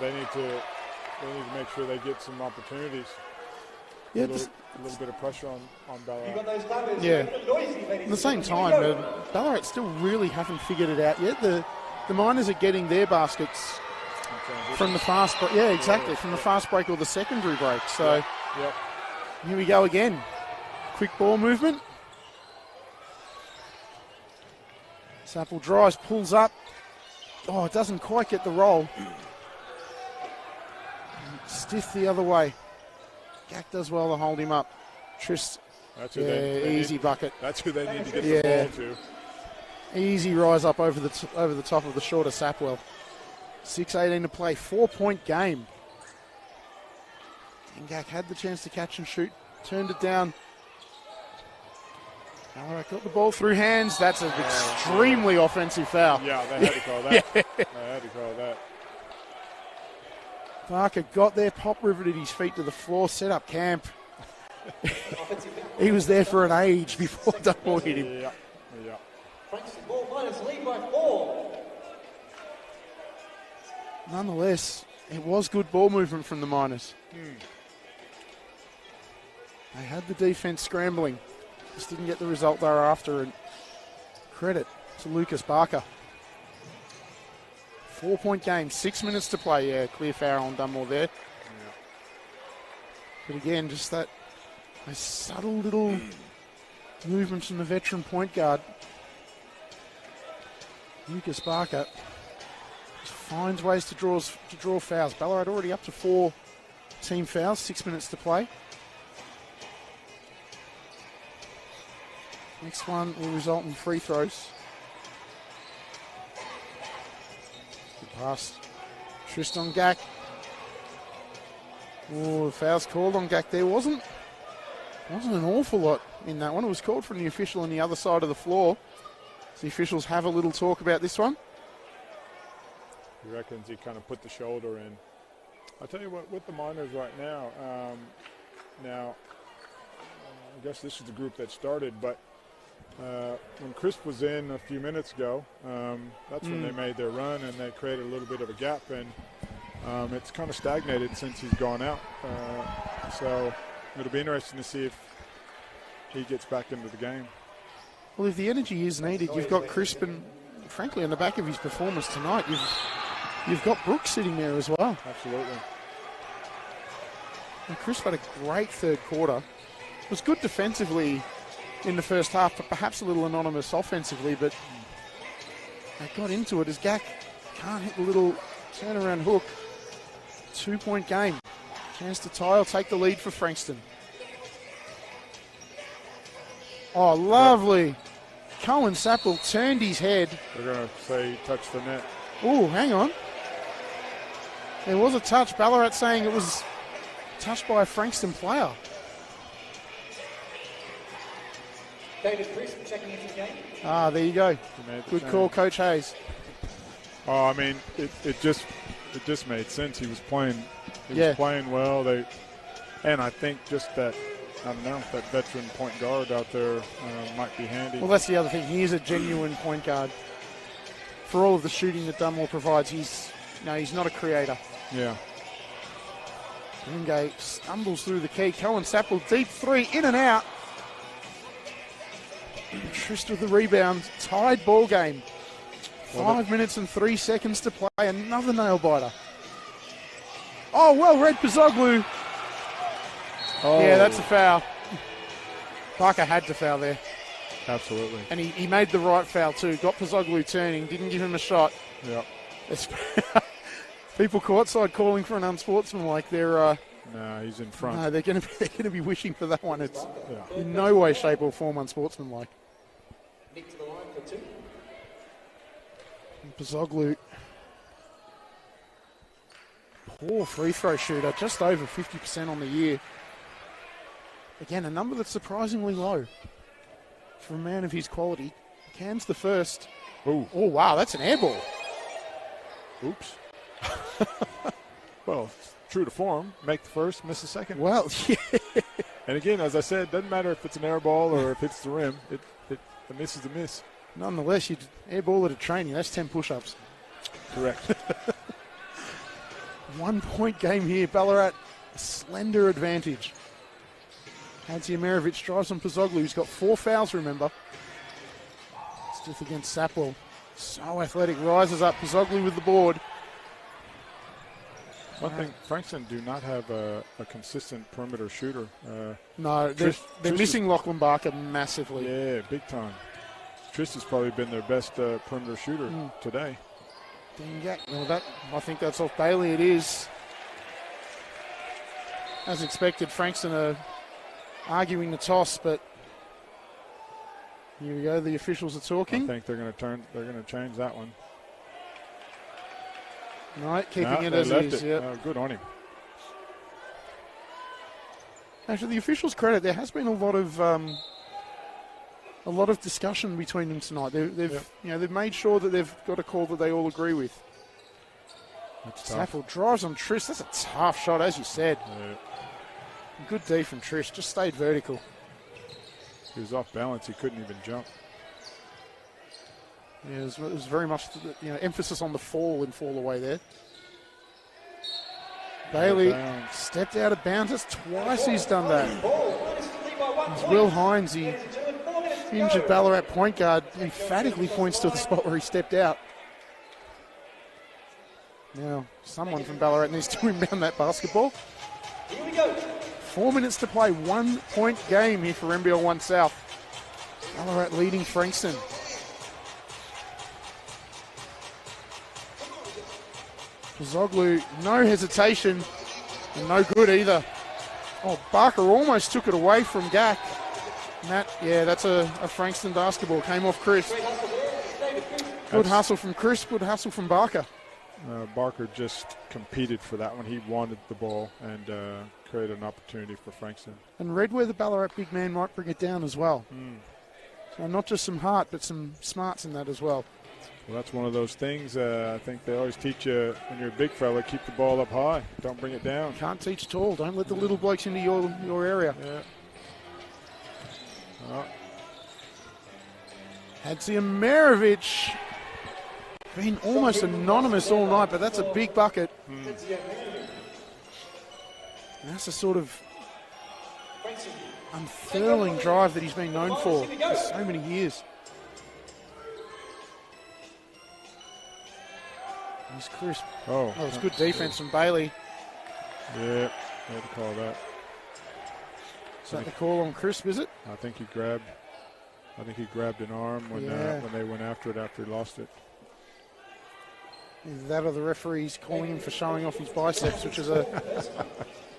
they need to make sure they get some opportunities. Yeah, a little bit of pressure on Ballarat. Yeah. At the same time, Ballarat still really haven't figured it out yet. The Miners are getting their baskets from the fast break. Yeah, exactly, from the fast break or the secondary break. So here we go again. Quick ball movement. Sapple drives, pulls up. Oh, it doesn't quite get the roll. Stiff the other way. Gack does well to hold him up. Trist, that's who they easy need, bucket. That's who they need to get the ball to. Easy rise up over the top of the shorter Sapwell. 6:18 to play, 4-point game. And Gack had the chance to catch and shoot, turned it down. Ballarat got the ball through hands. That's an extremely offensive foul. Yeah, they had to call that. They had to call that. Barker got there, pop riveted his feet to the floor, set up camp. He was there for an age before Dunmore hit him. Yeah. Frankston ball minus lead by 4. Nonetheless, it was good ball movement from the Miners. They had the defense scrambling. Just didn't get the result they were after. And credit to Lucas Barker. 4-point game, 6 minutes to play. Yeah, clear foul on Dunmore there. But again, just that a subtle little movement from the veteran point guard. Lucas Barker just finds ways to draw fouls. Ballarat already up to 4 team fouls, 6 minutes to play. Next one will result in free throws. Good pass. Tristan Gack. Oh, the foul's called on Gack there. Wasn't an awful lot in that one. It was called from the official on the other side of the floor. So the officials have a little talk about this one. He reckons he kind of put the shoulder in. I'll tell you what, with the Miners right now, I guess this is the group that started, but when Crisp was in a few minutes ago, that's when they made their run and they created a little bit of a gap, and it's kind of stagnated since he's gone out. So it'll be interesting to see if he gets back into the game. Well, if the energy is needed, you've got Crisp, and frankly, on the back of his performance tonight, you've got Brooks sitting there as well. Absolutely. And Crisp had a great third quarter. Was good defensively in the first half, but perhaps a little anonymous offensively, but they got into it as Gack can't hit the little turnaround hook. 2-point game. Chance to tie or take the lead for Frankston. Oh, lovely. Cohen Sapple turned his head. They're going to say he touched the net. Oh, hang on. There was a touch. Ballarat saying it was touched by a Frankston player. David Crisp checking into the game. Ah, there you go. Good call, Coach Hayes. Oh, I mean, it just made sense. He was playing. He was playing well. And I think just that, I don't know, that veteran point guard out there might be handy. Well, that's the other thing. He is a genuine point guard. For all of the shooting that Dunmore provides, he's not a creator. Yeah. Ringay stumbles through the key. Cohen Sapple, deep three, in and out. Trist with the rebound. Tied ball game. 5 minutes and 3 seconds to play. Another nail biter. Oh, well read, Pizoglu. Oh. Yeah, that's a foul. Parker had to foul there. Absolutely. And he made the right foul too. Got Pizoglu turning, didn't give him a shot. Yeah. People courtside calling for an unsportsmanlike. They're no, he's in front. No, they're going to be wishing for that one. It's in no way, shape, or form unsportsmanlike. Nick to the line for 2. Pizoglu, poor free throw shooter, just over 50% on the year. Again, a number that's surprisingly low for a man of his quality. Cam's the first. Ooh. Oh, wow, that's an air ball. Oops. Well, true to form, make the first, miss the second. Well, yeah. And again, as I said, it doesn't matter if it's an air ball or if it's the rim. A miss is a miss. Nonetheless, you'd air ball at a training. That's 10 push-ups. Correct. 1 point game here. Ballarat, a slender advantage. Hadziumerovic drives on Pozoglu, who's got 4 fouls, remember. Stiff against Sapwell. So athletic, rises up. Pozoglu with the board. One thing, Frankston do not have a consistent perimeter shooter. No, they're missing Lachlan Barker massively. Yeah, big time. Trist has probably been their best perimeter shooter today. Well, I think that's off Bailey. It is. As expected, Frankston are arguing the toss, but here we go. The officials are talking. I think they're going to change that one. Right, keeping it as it is. Yep. Good on him. Actually, the officials' credit, there has been a lot of discussion between them tonight. They've made sure that they've got a call that they all agree with. Saffel drives on Trish. That's a tough shot, as you said. Yeah. Good D from Trish. Just stayed vertical. He was off balance. He couldn't even jump. Yeah, it was very much emphasis on the fall and fall away there. Bailey stepped out of bounds. That's twice he's done that. It's Will Hines, the injured Ballarat point guard, emphatically points to the spot where he stepped out. Now, someone from Ballarat needs to inbound that basketball. Here we go. 4 minutes to play. 1 point game here for NBL 1 South. Ballarat leading Frankston. Pozoglu, no hesitation, and no good either. Oh, Barker almost took it away from Gak. That's a Frankston basketball. Came off Chris. Good hustle from Chris, good hustle from Barker. Barker just competed for that one. He wanted the ball and created an opportunity for Frankston. And read where the Ballarat big man might bring it down as well. So not just some heart, but some smarts in that as well. Well, that's one of those things. I think they always teach you when you're a big fella, keep the ball up high. Don't bring it down. Can't teach tall. Don't let the little blokes into your area. Yeah. Oh. Hadziumerovic been almost anonymous all night, but that's a big bucket. And that's the sort of unfurling drive that he's been known for so many years. He's crisp. Oh, it's good defense from Bailey. Yeah, I had to call that. Is that the call on crisp, is it? I think he grabbed an arm when they went after it after he lost it. Either that or the referee's calling him for showing off his biceps, which is a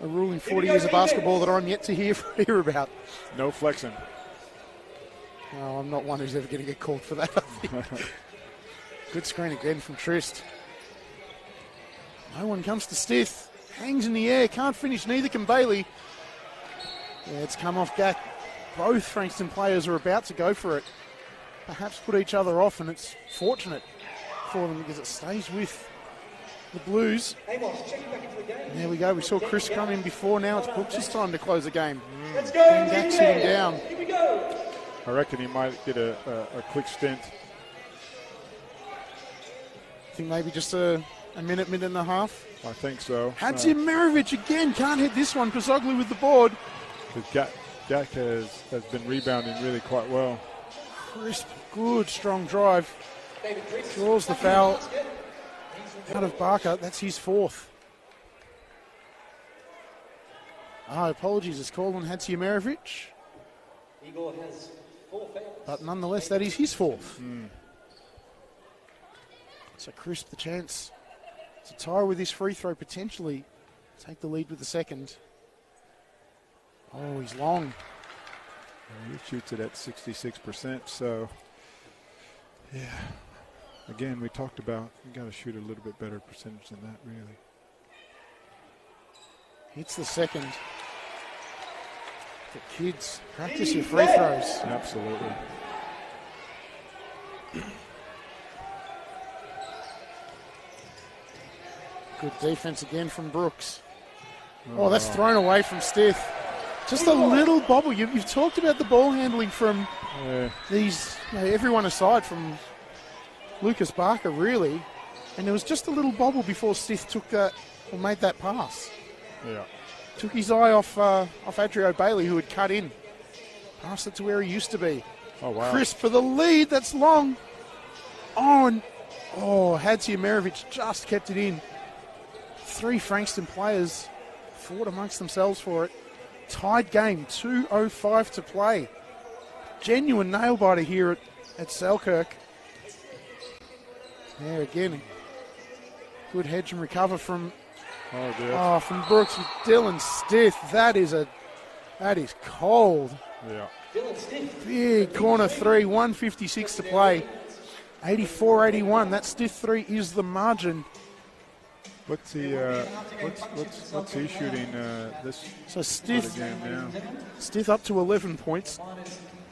rule in 40 years of basketball that I'm yet to hear about. No flexing. No, I'm not one who's ever going to get called for that, I think. Good screen again from Trist. No one comes to Stith. Hangs in the air. Can't finish. Neither can Bailey. Yeah, it's come off Gak. Both Frankston players are about to go for it. Perhaps put each other off, and it's fortunate for them because it stays with the Blues. And there we go. We saw Chris come in before. Now it's Brooks' time to close the game. Let's go. And Gak sitting down. Here we go. I reckon he might get a quick stint. I think maybe just a minute and a half. I think so. Hadziumerovic again. Can't hit this one. Pozoglu with the board. Gak has been rebounding really quite well. Crisp, good, strong drive. Draws the foul out of Barker. That's his fourth. Apologies. It's called on Hadziumerovic. Igor has 4 fouls. But nonetheless, that is his fourth. So Crisp the chance to tie with his free throw, potentially take the lead with the second. Oh, he's long. He shoots it at 66%, so yeah. Again, we talked about you got to shoot a little bit better percentage than that, really. Hits the second. The kids, practice your free throws. Absolutely. Good defense again from Brooks. Oh, that's thrown away from Stith. Just a little bobble. You've talked about the ball handling from these, everyone aside from Lucas Barker, really. And there was just a little bobble before Stith took that, or made that pass. Yeah. Took his eye off Adrio Bailey, who had cut in. Passed it to where he used to be. Oh, wow. Crisp for the lead. That's long. Hadziumerovic just kept it in. 3 Frankston players fought amongst themselves for it. Tied game, 2:05 to play. Genuine nail-biter here at Selkirk. Yeah, again, good hedge and recover from from Brooks with Dylan Stith. That is cold. Yeah. Big corner 3, 1:56 to play. 84-81. That Stith 3 is the margin. What's he shooting this Stith game now? Stith up to 11 points.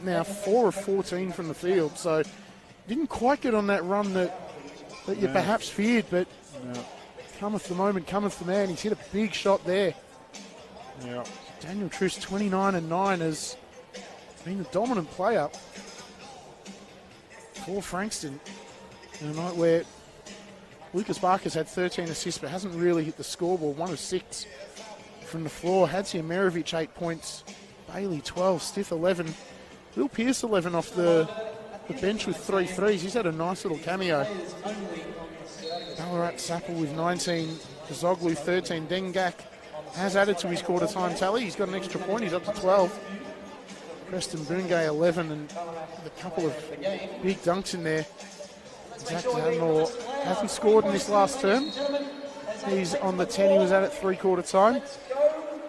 Now 4 of 14 from the field. So didn't quite get on that run that you perhaps feared, but cometh the moment, cometh the man. He's hit a big shot there. Yeah. Daniel Truss, 29-9, has been the dominant player for Frankston in a night where Lucas Barker's had 13 assists but hasn't really hit the scoreboard. 1 of 6 from the floor. Hadziumerovic 8 points. Bailey 12. Stith 11. Will Pearce 11 off the bench with 3 threes. He's had a nice little cameo. Ballarat Sapple with 19. Zoglu 13. Dengak has added to his quarter time tally. He's got an extra point. He's up to 12. Preston Bungay 11 and a couple of big dunks in there. Zach Zanmore hasn't scored in this last term. He's on the 10 he was at 3/4 time.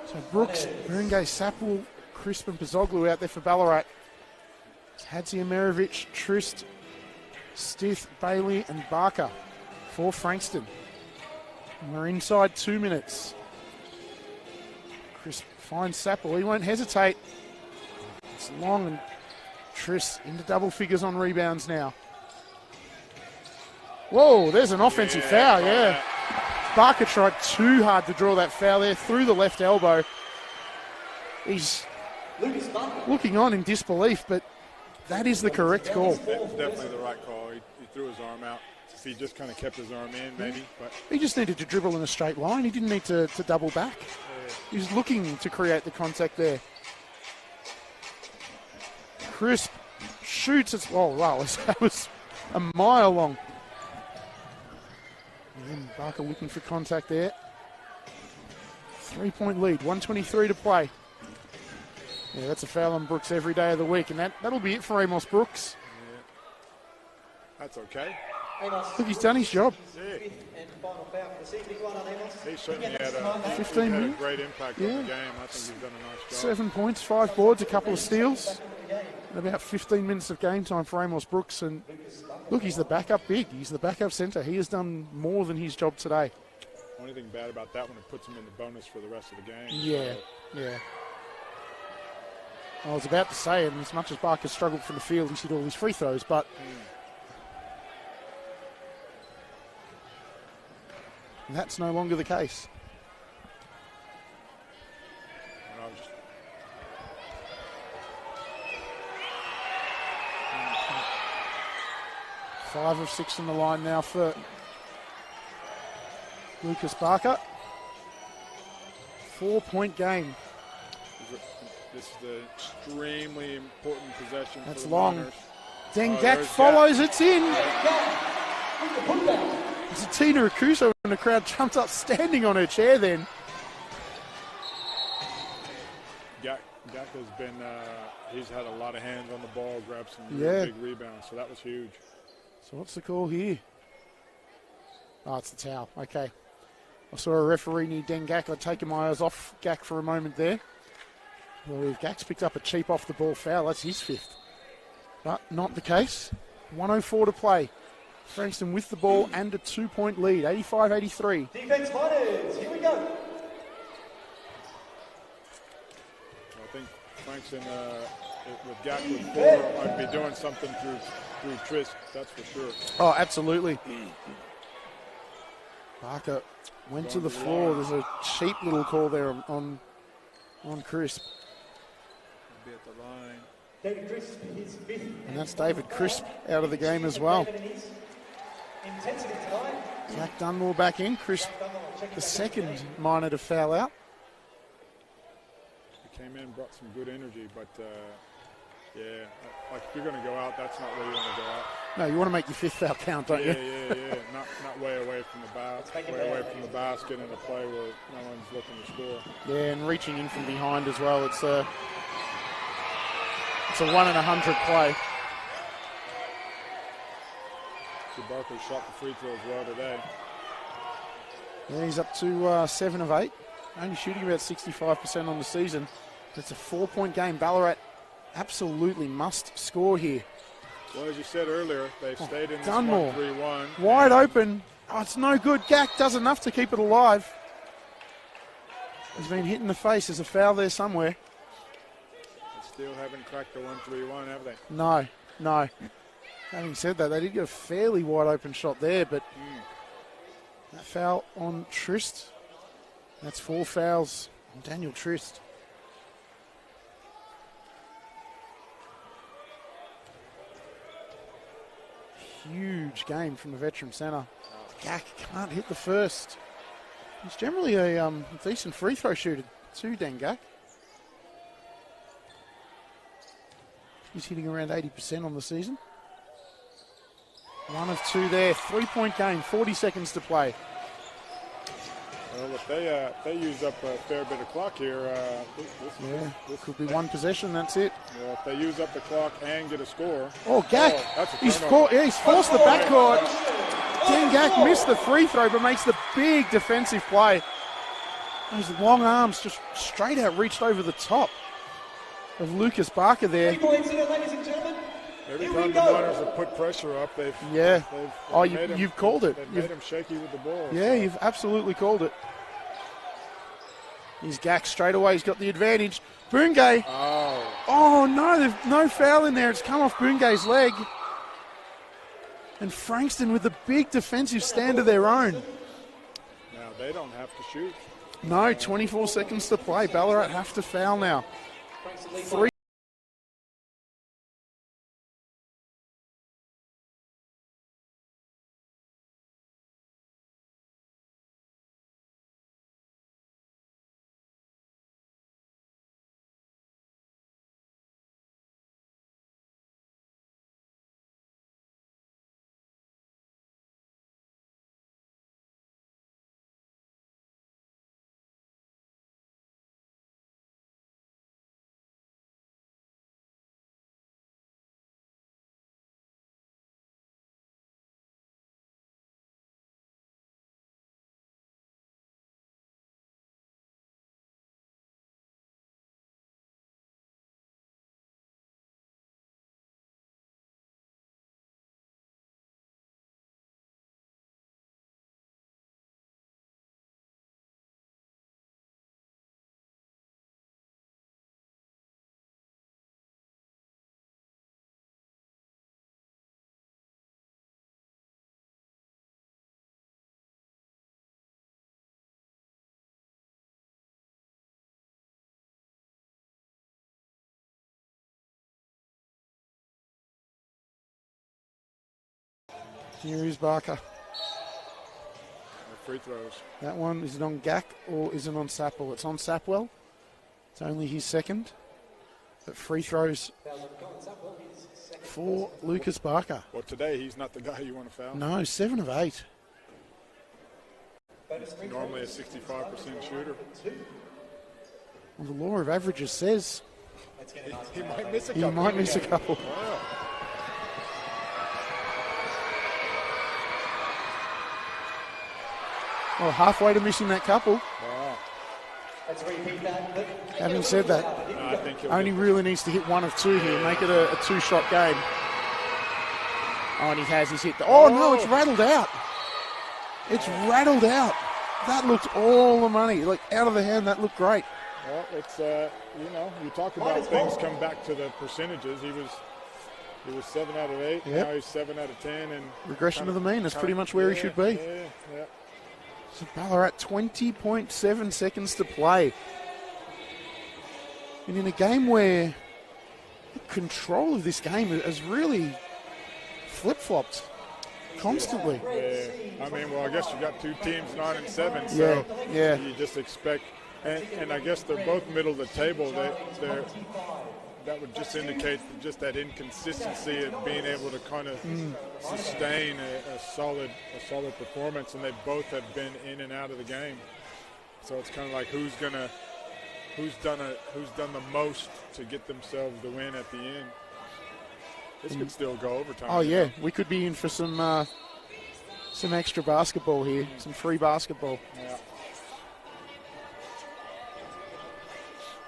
So Brooks, Bungay, Sapple, Crisp and Pazoglu out there for Ballarat. Hadziumerovic, Trist, Stith, Bailey and Barker for Frankston. And we're inside 2 minutes. Crisp finds Sapple. He won't hesitate. It's long and Triss into double figures on rebounds now. Whoa, there's an offensive foul, yeah. Barker tried too hard to draw that foul there through the left elbow. He's looking on in disbelief, but that is the correct call. That's definitely the right call. He threw his arm out. If he just kind of kept his arm in, maybe. But he just needed to dribble in a straight line. He didn't need to double back. He was looking to create the contact there. Crisp shoots. Oh, wow, that was a mile long. And Barker looking for contact there. 3-point lead, 1:23 to play. Yeah, that's a foul on Brooks every day of the week, and that'll be it for Amos Brooks. yeah. That's okay. Look, he's done his job. Yeah. He certainly had a 15 minutes. great impact on the game. I think he's done a nice job. 7 points, 5 boards, a couple of steals. And about 15 minutes of game time for Amos Brooks. And look, he's the backup big. He's the backup centre. He has done more than his job today. Only thing bad about that one, it puts him in the bonus for the rest of the game. Yeah, yeah. I was about to say, and as much as Barker struggled from the field, he's hit all his free throws, but that's no longer the case. And I was just, 5 of 6 on the line now for Lucas Barker. 4-point game. this is the extremely important possession. That's for the long. Miners. Dengak there's follows, it's in. It's a Tina Akuso, and the crowd jumped up standing on her chair then. Gak has been, he's had a lot of hands on the ball, grabbed some Yeah. really big rebounds, so that was huge. So what's the call here? Oh, it's the towel. Okay. I saw a referee near Dengak. I'd taken my eyes off Gak for a moment there. Well, if Gak's picked up a cheap off-the-ball foul, that's his 5th. But not the case. 1:04 to play. Frankston with the ball and a 2-point lead, 85-83. Defense Miners, here we go. I think Frankston, with Gak with 4, might be doing something through Trist, that's for sure. Oh, absolutely. Barker went to the floor. There's a cheap little call there on Crisp. be at the line. David Crisp, his fifth. And that's David Crisp out of the game as well. Intensity tonight. Zach Dunmore back in. Crisp, the second minor to foul out. He came in, brought some good energy, but yeah, like if you're going to go out, that's not where you want to go out. No, you want to make your fifth foul count, don't you? Yeah. Not way away from the basket, way away from the basket in a play where no one's looking to score. Yeah, and reaching in from behind as well. It's a 1 in 100 play. So Barker shot the free throws well today. Yeah, he's up to 7 of 8. Only shooting about 65% on the season. It's a 4-point game. Ballarat absolutely must score here. Well, as you said earlier, they've stayed in this Dunmore. 1-3-1. Wide open. Oh, it's no good. Gack does enough to keep it alive. He's been hit in the face. There's a foul there somewhere. They still haven't cracked the 1-3-1, have they? No. Having said that, they did get a fairly wide open shot there, but that foul on Trist. That's 4 fouls on Daniel Trist. Huge game from the veteran centre. Gack can't hit the first. He's generally a decent free throw shooter too, Dan Gack. He's hitting around 80% on the season. 1 of 2 there. 3-point game, 40 seconds to play. Well, if they use up a fair bit of clock here, this could be one possession, that's it. Yeah, if they use up the clock and get a score. Oh, Gack, he's forced the backcourt. Dan Gack missed the free throw, but makes the big defensive play. Those long arms just straight out reached over the top of Lucas Barker there. 3 points here, ladies and gentlemen. Every time the Miners have put pressure up, they've you've called it. They've made him shaky with the ball. Yeah, you've absolutely called it. He's Gack straight away. He's got the advantage. Boongay. Oh no, there's no foul in there. It's come off Boongay's leg. And Frankston with the big defensive stand of their own. Now they don't have to shoot. No, 24 seconds to play. Ballarat have to foul now. 3. Here is Barker. Free throws. That one, is it on Gack or is it on Sapwell? It's on Sapwell. It's only his second. But free throws for Lucas Barker. Well, today he's not the guy you want to foul. No, 7 of 8. Normally a 65% shooter. Well, the law of averages says He might miss a he couple. might miss a couple. Wow. Well, halfway to missing that couple. Wow. Let's repeat that. Having said that, I think he'll only really needs to hit 1 of 2 here, make it a 2-shot game. Oh, and he has. He's hit the... Oh, no, it's rattled out. It's rattled out. That looked all the money. Like, out of the hand, that looked great. Well, it's, you talk about things come back to the percentages. He was 7 out of 8. Yep. Now he's 7 out of 10. And regression to the mean. That's pretty much where he should be. Yeah. So Ballarat 20.7 seconds to play. And in a game where control of this game has really flip-flopped constantly. Yeah. I mean, well, I guess you got two teams 9-7, so yeah. you just expect, and I guess they're both middle of the table. That would just indicate just that inconsistency of being able to kind of sustain a solid performance, and they both have been in and out of the game. So it's kind of like who's done the most to get themselves the win at the end. This could still go overtime. Oh yeah, we could be in for some extra basketball here, some free basketball. Yeah.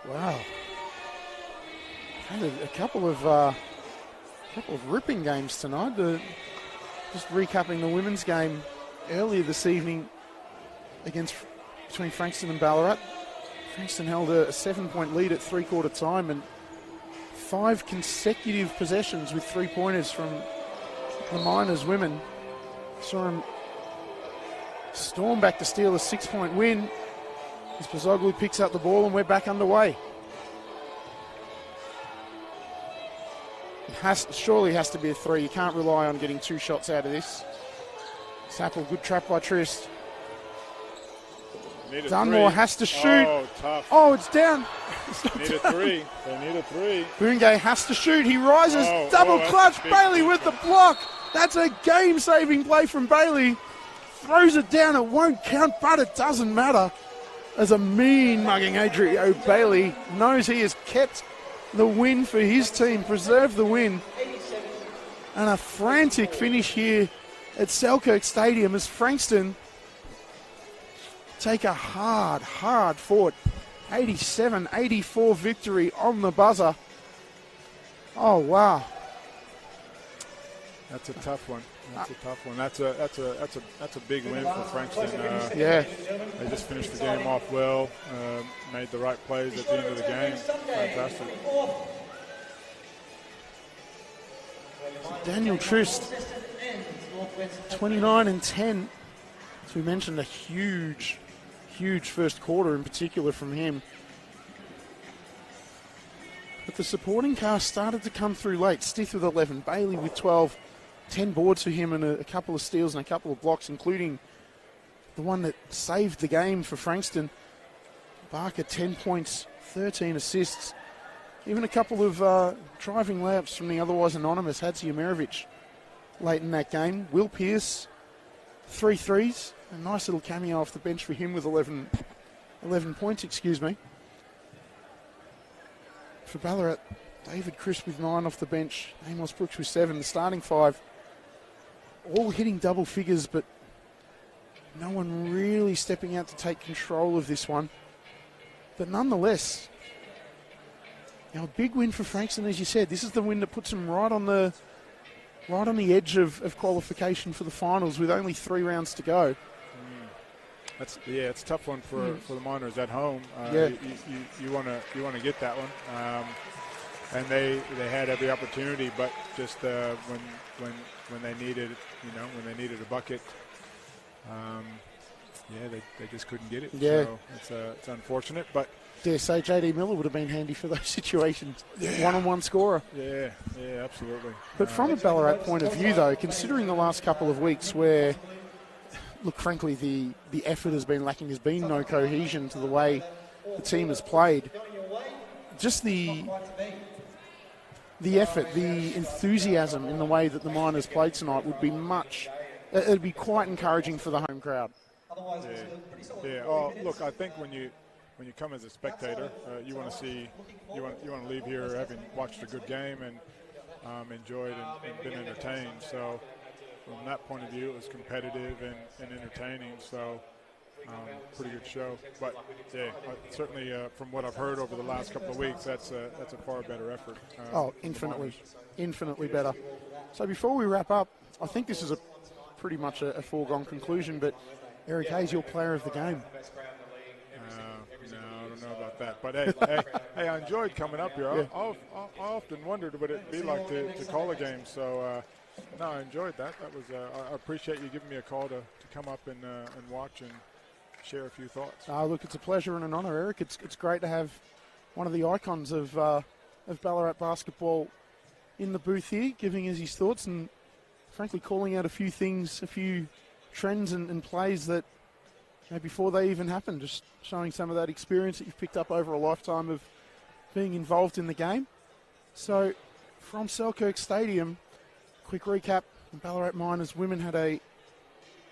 Wow. Had a couple of ripping games tonight. Just recapping the women's game earlier this evening between Frankston and Ballarat. Frankston held a 7-point lead at three-quarter time, and 5 consecutive possessions with 3-pointers from the Miners women. Saw them storm back to steal a 6-point win as Pozzoglu picks up the ball and we're back underway. Surely has to be a 3. You can't rely on getting 2 shots out of this. Sapple, good trap by Trist. Dunmore has to shoot. Oh, tough. Oh, it's down. Need a 3. They need a 3. Bungay has to shoot. He rises. Double clutch. Bailey with the block. That's a game-saving play from Bailey. Throws it down. It won't count, but it doesn't matter. As a mean mugging Adrian Bailey knows he has kept the win for his team, preserved the win. And a frantic finish here at Selkirk Stadium as Frankston take a hard-fought 87-84 victory on the buzzer. Oh, wow. That's a tough one. That's a big win for Frankston. Yeah. They just finished the game off well, made the right plays at the end of the game. Fantastic. Daniel Trist, 29 and 10. As we mentioned, a huge first quarter in particular from him. But the supporting cast started to come through late. Stith with 11, Bailey with 12, 10 boards for him and a couple of steals and a couple of blocks, including the one that saved the game for Frankston. Barker, 10 points, 13 assists. Even a couple of driving layups from the otherwise anonymous Hadzi Amerivich late in that game. Will Pearce, 3 threes. A nice little cameo off the bench for him with 11 points, For Ballarat, David Crisp with 9 off the bench. Amos Brooks with 7. The starting 5 all hitting double figures, but no one really stepping out to take control of this one. But nonetheless, a big win for Frankston, as you said. This is the win that puts them right on the edge of qualification for the finals with only 3 rounds to go. It's a tough one for the Miners at home. You want to get that one, and they had every opportunity, but just when they needed a bucket, they just couldn't get it. Yeah, so it's unfortunate, but dare say JD Miller would have been handy for those situations. One-on-one scorer. Yeah, absolutely. But from a Ballarat point of view, though, considering the last couple of weeks where, look, frankly, the effort has been lacking. There's been no cohesion to the way the team has played. Just the effort, the enthusiasm in the way that the Miners played tonight would be it'd be quite encouraging for the home crowd. Yeah. Oh, look, I think when you come as a spectator, you want to leave here having watched a good game and enjoyed and been entertained. So from that point of view, it was competitive and entertaining. So pretty good show. But certainly from what I've heard over the last couple of weeks, that's a far better effort. Infinitely better. So before we wrap up, I think this is pretty much a foregone conclusion, but Eric Hayes, your player of the game. No, I don't know about that. But hey, I enjoyed coming up here. Yeah. I often wondered what it'd be like to call a game. So no, I enjoyed that. That was I appreciate you giving me a call to come up and watch and share a few thoughts. Look, it's a pleasure and an honour, Eric. It's great to have one of the icons of of Ballarat basketball in the booth here, giving us his thoughts and frankly calling out a few things, a few trends and plays that before they even happened, just showing some of that experience that you've picked up over a lifetime of being involved in the game. So from Selkirk Stadium, quick recap, Ballarat Miners women had a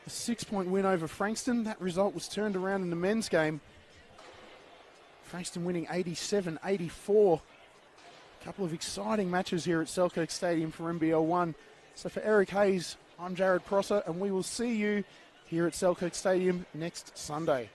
6-point win over Frankston. That result was turned around in the men's game. Frankston winning 87-84. A couple of exciting matches here at Selkirk Stadium for NBL 1. So for Eric Hayes, I'm Jared Prosser, and we will see you here at Selkirk Stadium next Sunday.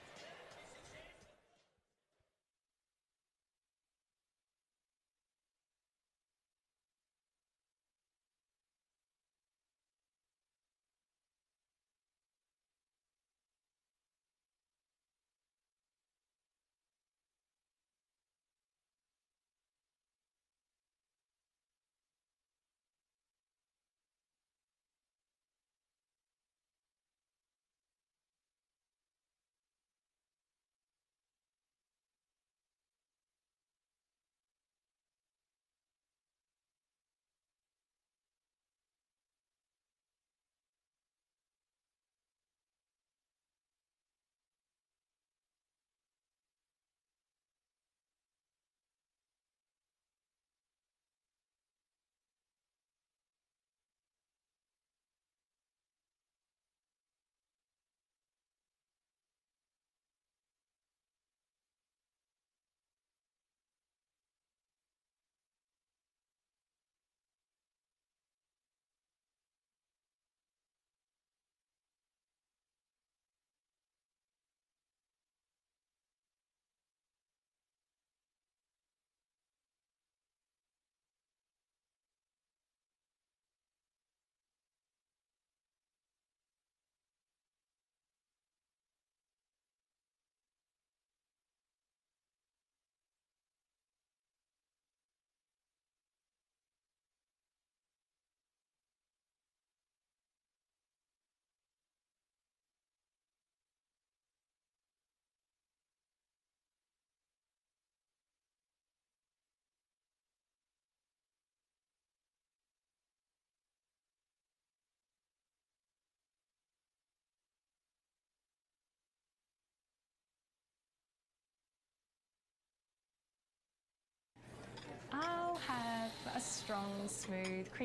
I'll have a strong, smooth, creamy